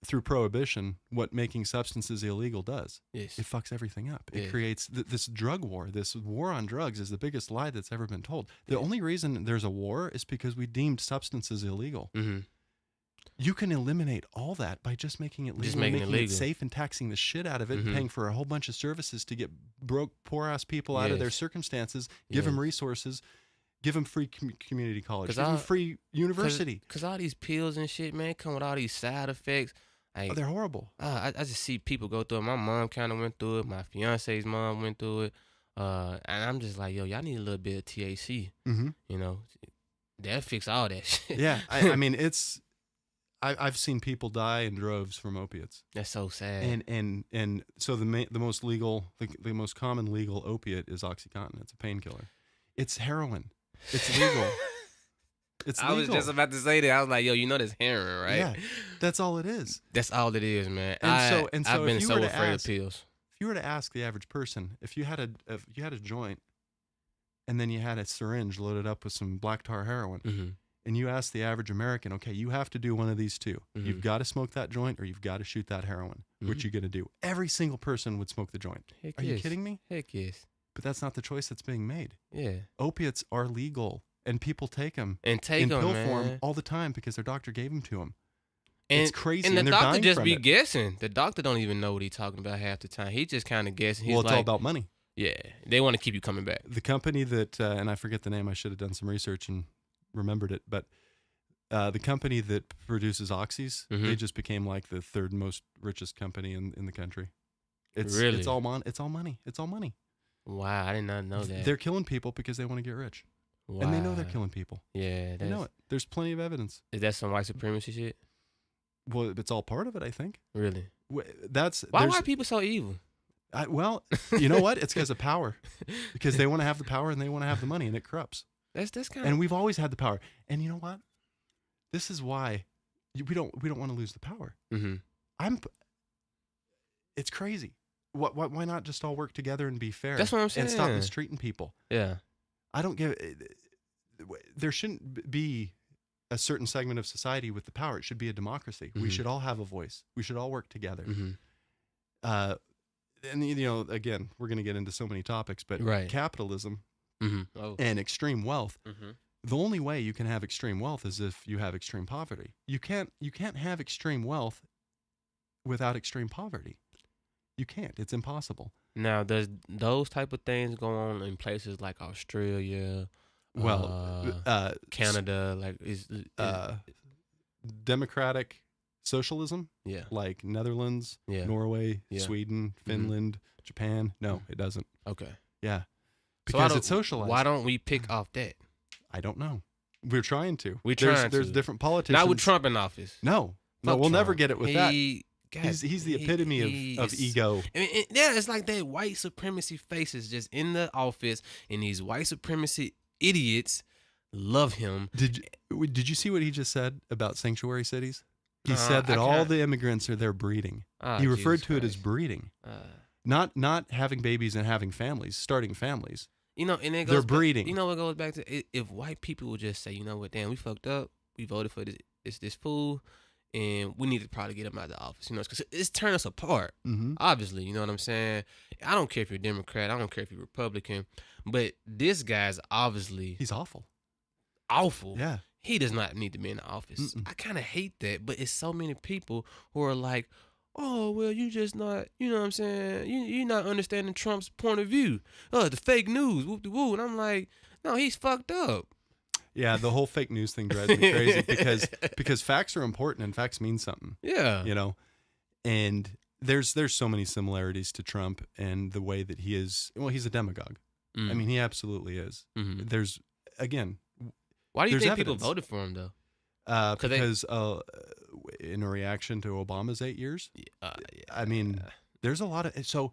[SPEAKER 2] through prohibition what making substances illegal does.
[SPEAKER 1] Yes.
[SPEAKER 2] It fucks everything up. It
[SPEAKER 1] Yeah.
[SPEAKER 2] creates this drug war. This war on drugs is the biggest lie that's ever been told. The only reason there's a war is because we deemed substances illegal.
[SPEAKER 1] Mm-hmm.
[SPEAKER 2] You can eliminate all that by just making it legal,
[SPEAKER 1] Just making it
[SPEAKER 2] making it
[SPEAKER 1] legal.
[SPEAKER 2] safe and taxing the shit out of it, and
[SPEAKER 1] Mhm.
[SPEAKER 2] paying for a whole bunch of services to get broke, poor-ass people out of their
[SPEAKER 1] Yes.
[SPEAKER 2] circumstances, give them
[SPEAKER 1] Yes.
[SPEAKER 2] resources, give them free community college,
[SPEAKER 1] 'Cause
[SPEAKER 2] give them
[SPEAKER 1] I-
[SPEAKER 2] free university.
[SPEAKER 1] Cause all these pills and shit, man, come with all these side effects. Like,
[SPEAKER 2] They're horrible.
[SPEAKER 1] I just see people go through it. My mom kind of went through it. My fiance's mom went through it. And I'm just like, yo, y'all need a little bit of THC.
[SPEAKER 2] Mm-hmm.
[SPEAKER 1] You know, that'll fix all that shit.
[SPEAKER 2] Yeah, I mean, I've seen people die in droves from opiates,
[SPEAKER 1] That's so sad.
[SPEAKER 2] and so the most legal, the most common legal opiate is OxyContin. It's a painkiller. It's heroin. It's legal. It's
[SPEAKER 1] I was
[SPEAKER 2] legal.
[SPEAKER 1] just about to say that. I was like, yo, you know that's heroin, right?
[SPEAKER 2] Yeah, that's all it is.
[SPEAKER 1] That's all it is, man.
[SPEAKER 2] And so
[SPEAKER 1] I've
[SPEAKER 2] if
[SPEAKER 1] been
[SPEAKER 2] you
[SPEAKER 1] so
[SPEAKER 2] were to
[SPEAKER 1] afraid
[SPEAKER 2] ask-
[SPEAKER 1] of pills.
[SPEAKER 2] If you were to ask the average person, if you had a joint, and then you had a syringe loaded up with some black tar heroin,
[SPEAKER 1] Mm-hmm.
[SPEAKER 2] and you ask the average American, okay, you have to do one of these two.
[SPEAKER 1] Mhm.
[SPEAKER 2] You've got to smoke that joint, or you've got to shoot that heroin. What
[SPEAKER 1] Mhm.
[SPEAKER 2] you gonna do? Every single person would smoke the joint.
[SPEAKER 1] Heck
[SPEAKER 2] Are you
[SPEAKER 1] yes.
[SPEAKER 2] kidding me?
[SPEAKER 1] Heck yes.
[SPEAKER 2] But that's not the choice that's being made.
[SPEAKER 1] Yeah.
[SPEAKER 2] Opiates are legal, and people take them
[SPEAKER 1] And take
[SPEAKER 2] in
[SPEAKER 1] them,
[SPEAKER 2] pill
[SPEAKER 1] man.
[SPEAKER 2] form all the time because their doctor gave them to them.
[SPEAKER 1] And,
[SPEAKER 2] It's crazy,
[SPEAKER 1] And the
[SPEAKER 2] and they're
[SPEAKER 1] doctor
[SPEAKER 2] dying
[SPEAKER 1] just
[SPEAKER 2] from
[SPEAKER 1] be
[SPEAKER 2] it.
[SPEAKER 1] guessing. The doctor don't even know what he's talking about half the time. He just kind of guessing. He's
[SPEAKER 2] Well, it's
[SPEAKER 1] like,
[SPEAKER 2] all about money.
[SPEAKER 1] yeah, they want to keep you coming back.
[SPEAKER 2] The company that, and I forget the name, I should have done some research and remembered it, but the company that produces oxys,
[SPEAKER 1] Mhm.
[SPEAKER 2] they just became like the third most richest company in the country.
[SPEAKER 1] Really?
[SPEAKER 2] It's all It's all money. It's all money.
[SPEAKER 1] Wow, I did not know that.
[SPEAKER 2] They're killing people because they want to get rich,
[SPEAKER 1] wow.
[SPEAKER 2] and they know they're killing people.
[SPEAKER 1] Yeah,
[SPEAKER 2] They know it. There's plenty of evidence.
[SPEAKER 1] Is that some white supremacy shit?
[SPEAKER 2] Well, it's all part of it, I think.
[SPEAKER 1] Really?
[SPEAKER 2] That's
[SPEAKER 1] Why
[SPEAKER 2] there's-
[SPEAKER 1] white people so evil?
[SPEAKER 2] well, you know what? It's because of power. Because they want to have the power and they want to have the money, and it corrupts.
[SPEAKER 1] That's kind
[SPEAKER 2] And we've always had the power. And you know what? This is why we don't want to lose the power.
[SPEAKER 1] Mm-hmm.
[SPEAKER 2] It's crazy. Why not just all work together and be fair?
[SPEAKER 1] That's what I'm
[SPEAKER 2] And stop
[SPEAKER 1] saying.
[SPEAKER 2] mistreating people.
[SPEAKER 1] Yeah.
[SPEAKER 2] I don't give. There shouldn't be a certain segment of society with the power. It should be a democracy. We
[SPEAKER 1] Mhm.
[SPEAKER 2] should all have a voice. We should all work together.
[SPEAKER 1] Mm-hmm.
[SPEAKER 2] And you know, again, we're going to get into so many topics, but
[SPEAKER 1] Right.
[SPEAKER 2] capitalism
[SPEAKER 1] Mm-hmm. Oh.
[SPEAKER 2] and extreme wealth.
[SPEAKER 1] Mm-hmm.
[SPEAKER 2] The only way you can have extreme wealth is if you have extreme poverty. You can't have extreme wealth without extreme poverty. You can't. It's impossible.
[SPEAKER 1] Now, does those type of things go on in places like Australia,
[SPEAKER 2] Well,
[SPEAKER 1] Canada? Like, is
[SPEAKER 2] democratic socialism,
[SPEAKER 1] yeah,
[SPEAKER 2] like Netherlands,
[SPEAKER 1] yeah,
[SPEAKER 2] Norway,
[SPEAKER 1] Yeah.
[SPEAKER 2] Sweden, Finland, Japan. No, it doesn't.
[SPEAKER 1] okay.
[SPEAKER 2] Yeah,
[SPEAKER 1] So why
[SPEAKER 2] because
[SPEAKER 1] don't-
[SPEAKER 2] it's socialized.
[SPEAKER 1] Why don't we pick off that?
[SPEAKER 2] I don't know. We're trying to.
[SPEAKER 1] We're
[SPEAKER 2] There's-
[SPEAKER 1] trying
[SPEAKER 2] There's
[SPEAKER 1] to.
[SPEAKER 2] different politicians.
[SPEAKER 1] Not with Trump in office.
[SPEAKER 2] No,
[SPEAKER 1] Fuck
[SPEAKER 2] we'll never
[SPEAKER 1] Trump.
[SPEAKER 2] get it with that.
[SPEAKER 1] God,
[SPEAKER 2] He's the epitome of
[SPEAKER 1] he's-
[SPEAKER 2] ego.
[SPEAKER 1] Yeah, it's like that white supremacy faces just in the office, and these white supremacy idiots love him.
[SPEAKER 2] Did you see what he just said about sanctuary cities? He
[SPEAKER 1] Uh,
[SPEAKER 2] said that
[SPEAKER 1] I
[SPEAKER 2] all
[SPEAKER 1] can't-
[SPEAKER 2] the immigrants are there breeding.
[SPEAKER 1] Ah,
[SPEAKER 2] He referred
[SPEAKER 1] Jesus
[SPEAKER 2] to it as
[SPEAKER 1] Christ.
[SPEAKER 2] breeding,
[SPEAKER 1] Uh,
[SPEAKER 2] not having babies and having families, starting families.
[SPEAKER 1] You know, and it
[SPEAKER 2] They're
[SPEAKER 1] goes back,
[SPEAKER 2] breeding.
[SPEAKER 1] you know what goes back to if white people would just say, you know what, damn, we fucked up. We voted for this fool, and we need to probably get him out of the office. You know, because it's turning us apart.
[SPEAKER 2] Mm-hmm.
[SPEAKER 1] Obviously, you know what I'm saying. I don't care if you're Democrat. I don't care if you're Republican. But this guy's obviously
[SPEAKER 2] He's awful.
[SPEAKER 1] awful.
[SPEAKER 2] Yeah.
[SPEAKER 1] He does not need to be in the office.
[SPEAKER 2] Mm-mm.
[SPEAKER 1] I kind of hate that, but it's so many people who are like, oh, well, you just not, you know what I'm saying? You're not understanding Trump's point of view. Oh, the fake news, whoop de woo. And I'm like, no, he's fucked up.
[SPEAKER 2] Yeah, the whole fake news thing drives me crazy because facts are important and facts mean something,
[SPEAKER 1] Yeah.
[SPEAKER 2] you know. And there's so many similarities to Trump and the way that he is. Well, he's a demagogue.
[SPEAKER 1] Mm.
[SPEAKER 2] I mean, he absolutely is.
[SPEAKER 1] Mhm.
[SPEAKER 2] There's again,
[SPEAKER 1] Why do you
[SPEAKER 2] there's
[SPEAKER 1] think people
[SPEAKER 2] evidence.
[SPEAKER 1] voted for him, though? 'Cause they-
[SPEAKER 2] because in a reaction to Obama's 8 years,
[SPEAKER 1] Yeah.
[SPEAKER 2] I mean, there's a lot of so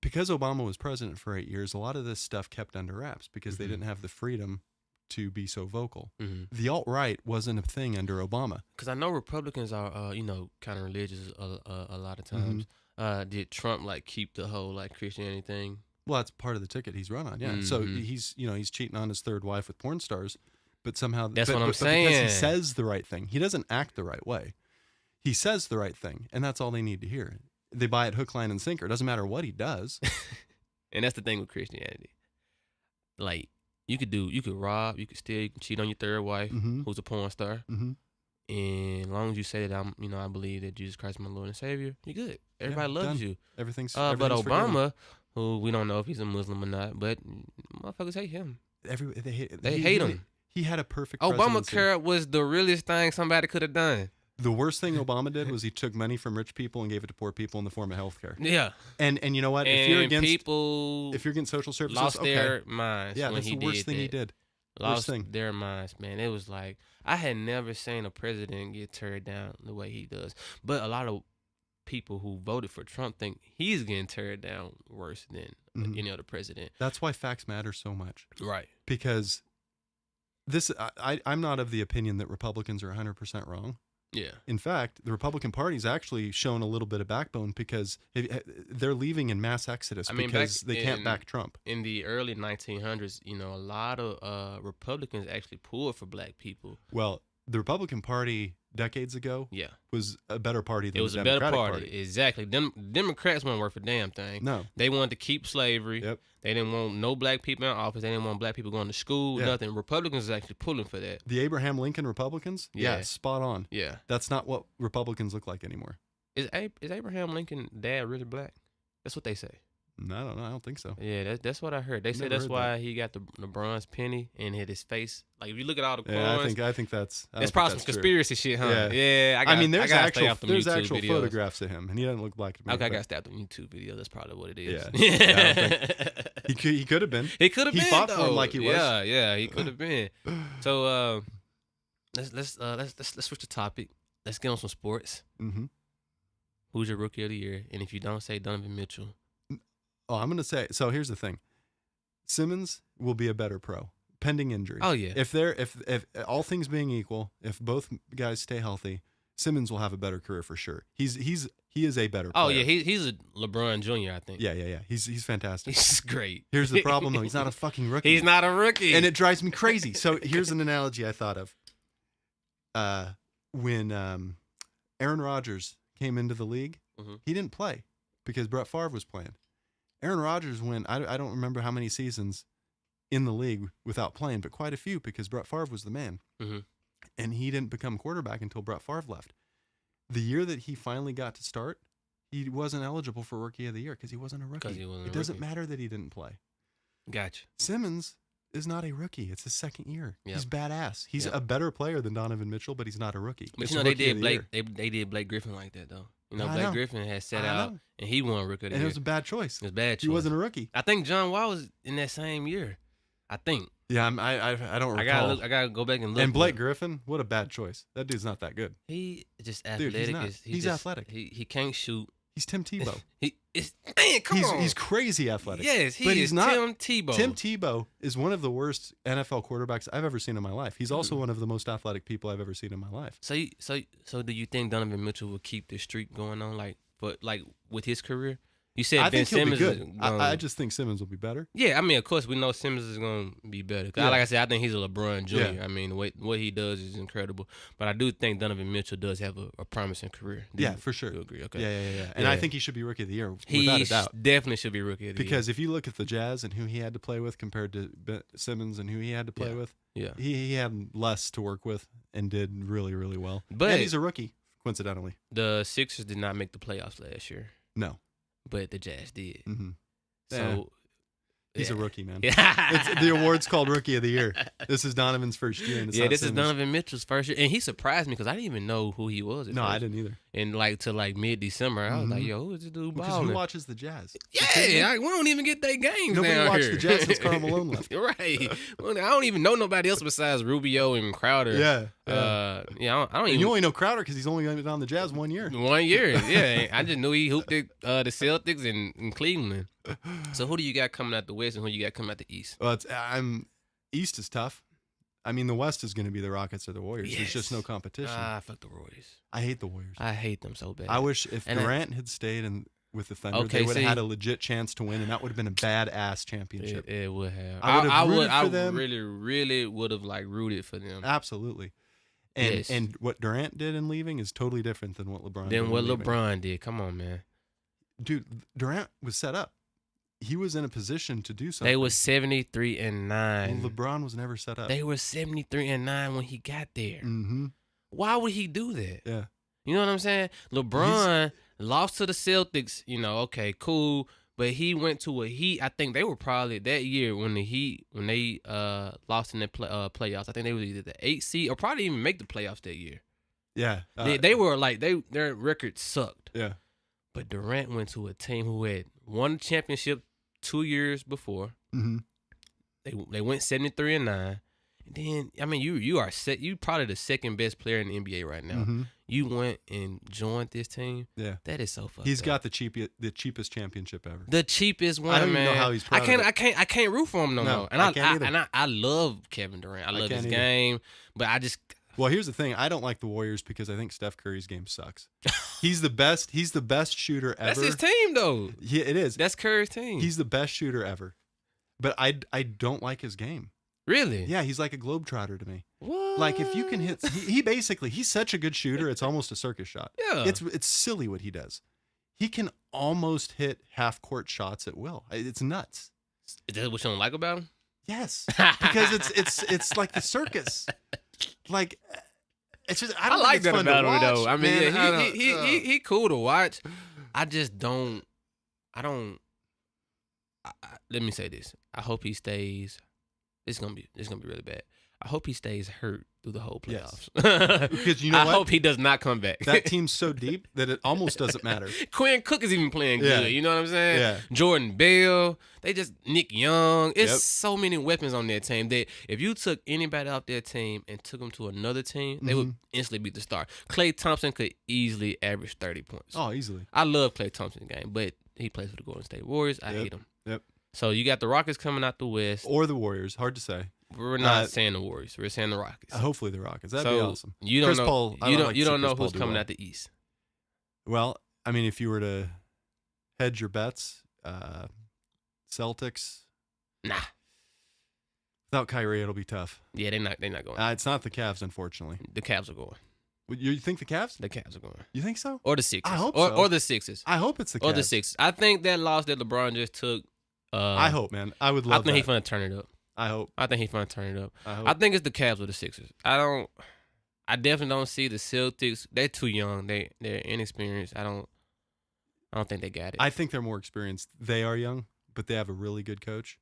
[SPEAKER 2] because Obama was president for 8 years, a lot of this stuff kept under wraps because they
[SPEAKER 1] Mhm.
[SPEAKER 2] didn't have the freedom to be so vocal.
[SPEAKER 1] Mhm.
[SPEAKER 2] The alt-right wasn't a thing under Obama.
[SPEAKER 1] Because I know Republicans are, you know, kind of religious a lot of times.
[SPEAKER 2] Mm-hmm.
[SPEAKER 1] Did Trump like keep the whole like Christianity thing?
[SPEAKER 2] Well, that's part of the ticket he's run on. Yeah. So
[SPEAKER 1] Mhm.
[SPEAKER 2] he's cheating on his third wife with porn stars, but somehow
[SPEAKER 1] That's
[SPEAKER 2] but,
[SPEAKER 1] what I'm
[SPEAKER 2] but because he
[SPEAKER 1] saying.
[SPEAKER 2] says the right thing. He doesn't act the right way. He says the right thing, and that's all they need to hear. They buy it hook, line, and sinker. It doesn't matter what he does.
[SPEAKER 1] And that's the thing with Christianity. Like you could rob, you could steal, you can cheat on your third wife,
[SPEAKER 2] Mm-hmm.
[SPEAKER 1] who's a porn star,
[SPEAKER 2] Mm-hmm.
[SPEAKER 1] and as long as you say that I believe that Jesus Christ is my Lord and Savior, you're good. Everybody loves
[SPEAKER 2] done.
[SPEAKER 1] you.
[SPEAKER 2] Everything's
[SPEAKER 1] But
[SPEAKER 2] everything's forgiven.
[SPEAKER 1] Obama, who we don't know if he's a Muslim or not, but motherfuckers hate him.
[SPEAKER 2] They
[SPEAKER 1] hate him.
[SPEAKER 2] He had a perfect presidency.
[SPEAKER 1] Obamacare was the realest thing somebody could have done.
[SPEAKER 2] The worst thing Obama did was he took money from rich people and gave it to poor people in the form of health care.
[SPEAKER 1] Yeah,
[SPEAKER 2] And you know what?
[SPEAKER 1] and
[SPEAKER 2] If you're against
[SPEAKER 1] people
[SPEAKER 2] social services,
[SPEAKER 1] lost
[SPEAKER 2] okay.
[SPEAKER 1] their minds.
[SPEAKER 2] Yeah,
[SPEAKER 1] when
[SPEAKER 2] that's
[SPEAKER 1] he
[SPEAKER 2] the worst
[SPEAKER 1] did
[SPEAKER 2] thing he
[SPEAKER 1] that.
[SPEAKER 2] did.
[SPEAKER 1] Lost
[SPEAKER 2] thing.
[SPEAKER 1] their minds, man. It was like I had never seen a president get teared down the way he does. But a lot of people who voted for Trump think he's getting teared down worse than
[SPEAKER 2] Mhm.
[SPEAKER 1] any other president.
[SPEAKER 2] That's why facts matter so much.
[SPEAKER 1] Right.
[SPEAKER 2] Because I'm not of the opinion that Republicans are 100% wrong.
[SPEAKER 1] Yeah.
[SPEAKER 2] In fact, the Republican Party's actually shown a little bit of backbone because they're leaving in mass exodus
[SPEAKER 1] I mean,
[SPEAKER 2] because
[SPEAKER 1] back
[SPEAKER 2] they can't
[SPEAKER 1] in-
[SPEAKER 2] back Trump.
[SPEAKER 1] In the early 1900s, you know, a lot of Republicans actually pulled for black people.
[SPEAKER 2] Well, the Republican Party decades ago
[SPEAKER 1] Yeah.
[SPEAKER 2] was a better party than
[SPEAKER 1] It was
[SPEAKER 2] the
[SPEAKER 1] a better
[SPEAKER 2] Democratic
[SPEAKER 1] party. Exactly. Democrats weren't worth a damn thing.
[SPEAKER 2] No.
[SPEAKER 1] They wanted to keep slavery.
[SPEAKER 2] Yep.
[SPEAKER 1] They didn't want no black people in office. They didn't want black people going to school,
[SPEAKER 2] Yeah.
[SPEAKER 1] nothing. Republicans was actually pulling for that.
[SPEAKER 2] The Abraham Lincoln Republicans? Yeah,
[SPEAKER 1] Yeah.
[SPEAKER 2] spot on.
[SPEAKER 1] Yeah.
[SPEAKER 2] That's not what Republicans look like anymore.
[SPEAKER 1] Is Abraham Lincoln dad really black? That's what they say.
[SPEAKER 2] No, I don't know. I don't think so.
[SPEAKER 1] Yeah, that's what I heard. They say
[SPEAKER 2] Never
[SPEAKER 1] that's
[SPEAKER 2] heard
[SPEAKER 1] why he got the bronze penny and hit his face. Like if you look at all the coins,
[SPEAKER 2] Yeah, I think that's. I don't
[SPEAKER 1] that's
[SPEAKER 2] think
[SPEAKER 1] probably some
[SPEAKER 2] that's true.
[SPEAKER 1] conspiracy shit, huh?
[SPEAKER 2] Yeah.
[SPEAKER 1] Yeah.
[SPEAKER 2] I mean, there's
[SPEAKER 1] gotta
[SPEAKER 2] actual
[SPEAKER 1] stay off them YouTube videos.
[SPEAKER 2] photographs of him, and he doesn't look black to me.
[SPEAKER 1] Okay, I
[SPEAKER 2] but
[SPEAKER 1] got stabbed on YouTube videos. That's probably what it is.
[SPEAKER 2] Yeah. Yeah, he could have been.
[SPEAKER 1] He could have
[SPEAKER 2] He
[SPEAKER 1] been.
[SPEAKER 2] fought for him
[SPEAKER 1] though.
[SPEAKER 2] like he was.
[SPEAKER 1] Yeah, he could have been. So let's switch the topic. Let's get on some sports.
[SPEAKER 2] Mm-hmm.
[SPEAKER 1] Who's your rookie of the year? And if you don't say Donovan Mitchell,
[SPEAKER 2] Oh, I'm gonna say. So here's the thing. Simmons will be a better pro, pending injury.
[SPEAKER 1] oh yeah,
[SPEAKER 2] If all things being equal, if both guys stay healthy, Simmons will have a better career for sure. He is a better player.
[SPEAKER 1] oh yeah, he's a LeBron Jr. I think.
[SPEAKER 2] yeah. He's fantastic.
[SPEAKER 1] He's great.
[SPEAKER 2] Here's the problem though. He's not a fucking rookie.
[SPEAKER 1] He's not a rookie.
[SPEAKER 2] And it drives me crazy. So here's an analogy I thought of. When Aaron Rodgers came into the league,
[SPEAKER 1] Mhm.
[SPEAKER 2] he didn't play because Brett Favre was playing. Aaron Rodgers went, I don't remember how many seasons in the league without playing, but quite a few because Brett Favre was the man.
[SPEAKER 1] Mhm.
[SPEAKER 2] And he didn't become quarterback until Brett Favre left. The year that he finally got to start, he wasn't eligible for Rookie of the Year because he wasn't a rookie.
[SPEAKER 1] he wasn't
[SPEAKER 2] It
[SPEAKER 1] a
[SPEAKER 2] doesn't
[SPEAKER 1] rookie.
[SPEAKER 2] matter that he didn't play.
[SPEAKER 1] Gotcha.
[SPEAKER 2] Simmons is not a rookie. It's his second year.
[SPEAKER 1] Yep.
[SPEAKER 2] He's badass. He's
[SPEAKER 1] Yep.
[SPEAKER 2] a better player than Donovan Mitchell, but he's not a rookie.
[SPEAKER 1] But
[SPEAKER 2] It's
[SPEAKER 1] you know they
[SPEAKER 2] Rookie of
[SPEAKER 1] did
[SPEAKER 2] the
[SPEAKER 1] Blake.
[SPEAKER 2] Year.
[SPEAKER 1] They did Blake Griffin like that though. You know
[SPEAKER 2] I
[SPEAKER 1] Blake
[SPEAKER 2] know.
[SPEAKER 1] Griffin had set
[SPEAKER 2] I
[SPEAKER 1] out
[SPEAKER 2] know.
[SPEAKER 1] and he won rookie of the
[SPEAKER 2] And it
[SPEAKER 1] year.
[SPEAKER 2] was a bad choice.
[SPEAKER 1] It was bad.
[SPEAKER 2] He
[SPEAKER 1] choice.
[SPEAKER 2] wasn't a rookie.
[SPEAKER 1] I think John Wall was in that same year. I think.
[SPEAKER 2] Yeah, I don't recall.
[SPEAKER 1] I gotta go back and look.
[SPEAKER 2] And Blake
[SPEAKER 1] but
[SPEAKER 2] Griffin, what a bad choice. That dude's not that good.
[SPEAKER 1] he just
[SPEAKER 2] Dude,
[SPEAKER 1] athletic.
[SPEAKER 2] he's not.
[SPEAKER 1] as- he
[SPEAKER 2] He's
[SPEAKER 1] just-
[SPEAKER 2] athletic.
[SPEAKER 1] He can't shoot.
[SPEAKER 2] He's Tim Tebow.
[SPEAKER 1] Come on.
[SPEAKER 2] He's crazy athletic.
[SPEAKER 1] Yes, he
[SPEAKER 2] but
[SPEAKER 1] is
[SPEAKER 2] he's not.
[SPEAKER 1] Tim Tebow.
[SPEAKER 2] Tim Tebow is one of the worst NFL quarterbacks I've ever seen in my life. He's also one of the most athletic people I've ever seen in my life.
[SPEAKER 1] So do you think Donovan Mitchell will keep this streak going on, like with his career? You said
[SPEAKER 2] I
[SPEAKER 1] Ben
[SPEAKER 2] think he'll
[SPEAKER 1] Simmons
[SPEAKER 2] be
[SPEAKER 1] is
[SPEAKER 2] good.
[SPEAKER 1] gonna,
[SPEAKER 2] I just think Simmons will be better.
[SPEAKER 1] yeah. I mean, of course, we know Simmons is going to be better. 'Cause
[SPEAKER 2] Yeah.
[SPEAKER 1] like I said, I think he's a LeBron Jr.
[SPEAKER 2] Yeah.
[SPEAKER 1] I mean, what he does is incredible. But I do think Donovan Mitchell does have a promising career. Do
[SPEAKER 2] Yeah,
[SPEAKER 1] you-
[SPEAKER 2] for sure.
[SPEAKER 1] You agree? Okay.
[SPEAKER 2] Yeah. And I think he should be Rookie of the Year
[SPEAKER 1] He
[SPEAKER 2] without a doubt.
[SPEAKER 1] definitely should be rookie of the year.
[SPEAKER 2] Because if you look at the Jazz and who he had to play with compared to Simmons and who he had to play with,
[SPEAKER 1] Yeah.
[SPEAKER 2] he had less to work with and did really, really well.
[SPEAKER 1] But
[SPEAKER 2] and he's a rookie, coincidentally.
[SPEAKER 1] the Sixers did not make the playoffs last year,
[SPEAKER 2] No.
[SPEAKER 1] but the Jazz did.
[SPEAKER 2] Mm-hmm.
[SPEAKER 1] So
[SPEAKER 2] He's a rookie, man.
[SPEAKER 1] Yeah.
[SPEAKER 2] The award's called Rookie of the Year. This is Donovan's first year. And it's
[SPEAKER 1] Yeah,
[SPEAKER 2] not
[SPEAKER 1] this is
[SPEAKER 2] Simmons.
[SPEAKER 1] Donovan Mitchell's first year, and he surprised me because I didn't even know who he was. At
[SPEAKER 2] No,
[SPEAKER 1] first.
[SPEAKER 2] I didn't either.
[SPEAKER 1] And to mid-December, I was like,
[SPEAKER 2] Mhm.
[SPEAKER 1] "Yo, who is this dude
[SPEAKER 2] Because
[SPEAKER 1] balling?"
[SPEAKER 2] who watches the Jazz? You kidding me?
[SPEAKER 1] Yeah, we don't even get their games
[SPEAKER 2] Nobody
[SPEAKER 1] down
[SPEAKER 2] watched
[SPEAKER 1] here.
[SPEAKER 2] the Jazz since Karl Malone left.
[SPEAKER 1] Right. Well, I don't even know nobody else besides Rubio and Crowder.
[SPEAKER 2] Yeah.
[SPEAKER 1] I don't
[SPEAKER 2] And
[SPEAKER 1] even.
[SPEAKER 2] you only know Crowder because he's only been on the Jazz 1 year.
[SPEAKER 1] 1 year. Yeah, I just knew he hooped at the Celtics in Cleveland. So who do you got coming out the West and who you got coming out the East?
[SPEAKER 2] Well, East is tough. I mean, the West is going to be the Rockets or the Warriors. There's just no
[SPEAKER 1] Yes.
[SPEAKER 2] competition.
[SPEAKER 1] Fuck the Warriors.
[SPEAKER 2] I hate the Warriors.
[SPEAKER 1] I hate them so bad.
[SPEAKER 2] I wish if
[SPEAKER 1] And
[SPEAKER 2] Durant had stayed with the Thunder,
[SPEAKER 1] Okay,
[SPEAKER 2] they would have
[SPEAKER 1] see-
[SPEAKER 2] had a legit chance to win, and that would have been a badass championship.
[SPEAKER 1] It would have.
[SPEAKER 2] I would have rooted
[SPEAKER 1] I
[SPEAKER 2] for them.
[SPEAKER 1] really would have rooted for them.
[SPEAKER 2] Absolutely. And
[SPEAKER 1] Yes.
[SPEAKER 2] and what Durant did in leaving is totally different than what LeBron did.
[SPEAKER 1] Than
[SPEAKER 2] in
[SPEAKER 1] what
[SPEAKER 2] leaving.
[SPEAKER 1] LeBron did. Come on, man.
[SPEAKER 2] Dude, Durant was set up. He was in a position to do something.
[SPEAKER 1] They was 73-9.
[SPEAKER 2] LeBron was never set up.
[SPEAKER 1] They were 73-9 when he got there.
[SPEAKER 2] Mm-hmm.
[SPEAKER 1] Why would he do that?
[SPEAKER 2] Yeah.
[SPEAKER 1] You know what I'm saying? LeBron lost to the Celtics. Okay, cool. But he went to a Heat. I think they were probably that year when they lost in the playoffs. I think they were either the 8th seed or probably even make the playoffs that year.
[SPEAKER 2] Yeah.
[SPEAKER 1] They were their record sucked.
[SPEAKER 2] Yeah.
[SPEAKER 1] But Durant went to a team who had won the championship 2 years before.
[SPEAKER 2] Mm-hmm.
[SPEAKER 1] They went 73-9. And then you are you probably the second best player in the NBA right now.
[SPEAKER 2] Mm-hmm.
[SPEAKER 1] You went and joined this team.
[SPEAKER 2] Yeah.
[SPEAKER 1] That is so fucked
[SPEAKER 2] He's
[SPEAKER 1] up.
[SPEAKER 2] got the cheapest championship ever.
[SPEAKER 1] The cheapest one,
[SPEAKER 2] I don't
[SPEAKER 1] man.
[SPEAKER 2] even know how he's proud of it.
[SPEAKER 1] I can't root for him no
[SPEAKER 2] No,
[SPEAKER 1] more. And
[SPEAKER 2] I can't either.
[SPEAKER 1] and I love Kevin Durant. I love
[SPEAKER 2] can't
[SPEAKER 1] his
[SPEAKER 2] either.
[SPEAKER 1] game, but I just
[SPEAKER 2] Well, here's the thing. I don't like the Warriors because I think Steph Curry's game sucks. He's the best shooter ever.
[SPEAKER 1] that's his team though.
[SPEAKER 2] Yeah, it is.
[SPEAKER 1] That's Curry's team.
[SPEAKER 2] He's the best shooter ever. But I don't like his game.
[SPEAKER 1] really
[SPEAKER 2] Yeah, he's like a globetrotter to me.
[SPEAKER 1] what?
[SPEAKER 2] Like if you can hit, he's such a good shooter. It's almost a circus shot.
[SPEAKER 1] Yeah.
[SPEAKER 2] It's silly what he does. He can almost hit half court shots at will. It's nuts.
[SPEAKER 1] Is that what you don't like about him?
[SPEAKER 2] Yes, because it's like the circus. Like it's just I
[SPEAKER 1] I
[SPEAKER 2] don't
[SPEAKER 1] like
[SPEAKER 2] think
[SPEAKER 1] that
[SPEAKER 2] it's fun to
[SPEAKER 1] about him though.
[SPEAKER 2] watch,
[SPEAKER 1] I mean,
[SPEAKER 2] man. I
[SPEAKER 1] yeah,
[SPEAKER 2] don't-
[SPEAKER 1] he cool to watch. I just don't. I don't. Let me say this. I hope he stays. It's gonna be really bad. I hope he stays hurt through the whole
[SPEAKER 2] Yes.
[SPEAKER 1] playoffs.
[SPEAKER 2] Because you know
[SPEAKER 1] I
[SPEAKER 2] what?
[SPEAKER 1] hope he does not come back.
[SPEAKER 2] That team's so deep that it almost doesn't matter.
[SPEAKER 1] Quinn Cook is even playing
[SPEAKER 2] Yeah.
[SPEAKER 1] good. You know what I'm saying?
[SPEAKER 2] Yeah.
[SPEAKER 1] Jordan Bell. They just Nick Young. It's
[SPEAKER 2] Yep.
[SPEAKER 1] so many weapons on that team that if you took anybody off their team and took them to another team, they would instantly beat the star. Klay Thompson could easily average 30 points.
[SPEAKER 2] Oh, easily.
[SPEAKER 1] I love Klay Thompson's game, but he plays for the Golden State Warriors. I
[SPEAKER 2] Yep.
[SPEAKER 1] hate him.
[SPEAKER 2] Yep.
[SPEAKER 1] So you got the Rockets coming out the West.
[SPEAKER 2] Or the Warriors. Hard to say.
[SPEAKER 1] We're not
[SPEAKER 2] Uh,
[SPEAKER 1] saying the Warriors. We're saying the Rockets.
[SPEAKER 2] Hopefully the Rockets. That'd
[SPEAKER 1] so
[SPEAKER 2] be awesome.
[SPEAKER 1] You don't
[SPEAKER 2] Chris
[SPEAKER 1] know.
[SPEAKER 2] Paul, I
[SPEAKER 1] you
[SPEAKER 2] don't
[SPEAKER 1] don't.
[SPEAKER 2] like
[SPEAKER 1] You
[SPEAKER 2] to see
[SPEAKER 1] don't know
[SPEAKER 2] Chris Paul
[SPEAKER 1] who's
[SPEAKER 2] do
[SPEAKER 1] coming
[SPEAKER 2] well.
[SPEAKER 1] out the East.
[SPEAKER 2] Well, I mean, if you were to hedge your bets, Celtics
[SPEAKER 1] Nah.
[SPEAKER 2] without Kyrie, it'll be tough.
[SPEAKER 1] Yeah, they're not going.
[SPEAKER 2] It's not the Cavs, unfortunately.
[SPEAKER 1] The Cavs are going.
[SPEAKER 2] You think the Cavs?
[SPEAKER 1] The Cavs are going.
[SPEAKER 2] You think so?
[SPEAKER 1] Or the Sixers.
[SPEAKER 2] I hope
[SPEAKER 1] or,
[SPEAKER 2] so.
[SPEAKER 1] or the Sixers.
[SPEAKER 2] I hope it's the Cavs.
[SPEAKER 1] Or the Sixers. I think that loss that LeBron just took.
[SPEAKER 2] I hope, man. I would
[SPEAKER 1] I
[SPEAKER 2] love
[SPEAKER 1] think he's
[SPEAKER 2] that.
[SPEAKER 1] gonna turn it up.
[SPEAKER 2] I hope.
[SPEAKER 1] I think he's gonna turn it up.
[SPEAKER 2] I hope.
[SPEAKER 1] I think it's the Cavs or the Sixers. I definitely don't see the Celtics. They're too young. They're inexperienced. I don't think they got it.
[SPEAKER 2] I think they're more experienced. They are young, but they have a really good coach.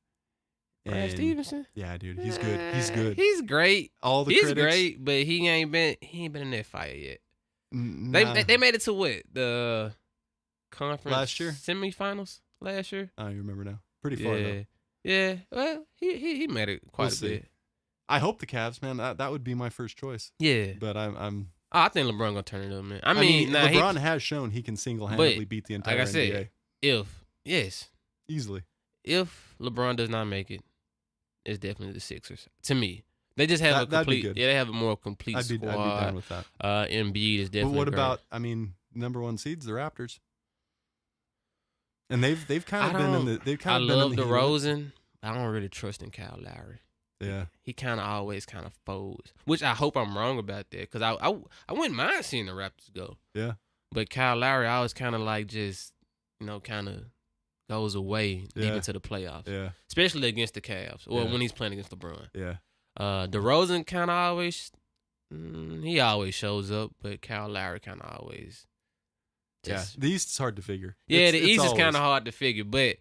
[SPEAKER 1] Brad
[SPEAKER 2] And-
[SPEAKER 1] Stevenson.
[SPEAKER 2] Yeah, dude. He's good. He's good.
[SPEAKER 1] He's great.
[SPEAKER 2] All the
[SPEAKER 1] He's
[SPEAKER 2] critics.
[SPEAKER 1] great, but he ain't been in that fire yet.
[SPEAKER 2] Nah,
[SPEAKER 1] They made it to what? The conference
[SPEAKER 2] Last year?
[SPEAKER 1] semifinals last year.
[SPEAKER 2] I don't even remember now. Pretty far
[SPEAKER 1] Yeah.
[SPEAKER 2] though.
[SPEAKER 1] Yeah. Well, he made it quite
[SPEAKER 2] We'll
[SPEAKER 1] a
[SPEAKER 2] see.
[SPEAKER 1] bit.
[SPEAKER 2] I hope the Cavs, man. That would be my first choice.
[SPEAKER 1] Yeah.
[SPEAKER 2] But I'm
[SPEAKER 1] I think LeBron gonna turn it up, man. I
[SPEAKER 2] I mean,
[SPEAKER 1] mean, nah,
[SPEAKER 2] LeBron has shown he can single-handedly
[SPEAKER 1] but
[SPEAKER 2] beat the
[SPEAKER 1] like
[SPEAKER 2] entire
[SPEAKER 1] I
[SPEAKER 2] NBA
[SPEAKER 1] said,
[SPEAKER 2] easily.
[SPEAKER 1] if LeBron does not make it, it's definitely the Sixers. To me, they just have
[SPEAKER 2] That'd be
[SPEAKER 1] complete.
[SPEAKER 2] good.
[SPEAKER 1] Yeah, they have a more complete
[SPEAKER 2] I'd be
[SPEAKER 1] squad.
[SPEAKER 2] down with that.
[SPEAKER 1] Embiid is
[SPEAKER 2] But
[SPEAKER 1] definitely.
[SPEAKER 2] what
[SPEAKER 1] great.
[SPEAKER 2] about? I mean, number 1 seeds, the Raptors, and they've kind
[SPEAKER 1] I
[SPEAKER 2] of been in
[SPEAKER 1] don't-
[SPEAKER 2] the. They've kind
[SPEAKER 1] I
[SPEAKER 2] of been
[SPEAKER 1] love
[SPEAKER 2] in the heat of it.
[SPEAKER 1] DeRozan. I don't really trust in Kyle Lowry.
[SPEAKER 2] Yeah,
[SPEAKER 1] He kind of always kind of folds, which I hope I'm wrong about that because I wouldn't mind seeing the Raptors go.
[SPEAKER 2] yeah,
[SPEAKER 1] But Kyle Lowry, I was kind of like just kind of goes away deep
[SPEAKER 2] Yeah.
[SPEAKER 1] into the playoffs,
[SPEAKER 2] yeah,
[SPEAKER 1] especially against the Cavs or
[SPEAKER 2] Yeah.
[SPEAKER 1] when he's playing against LeBron.
[SPEAKER 2] yeah.
[SPEAKER 1] DeRozan kind of always, he always shows up, but Kyle Lowry kind of always. Just,
[SPEAKER 2] The East's hard to figure.
[SPEAKER 1] Yeah,
[SPEAKER 2] It's-
[SPEAKER 1] the
[SPEAKER 2] it's
[SPEAKER 1] East is
[SPEAKER 2] always-
[SPEAKER 1] kind of hard to figure, but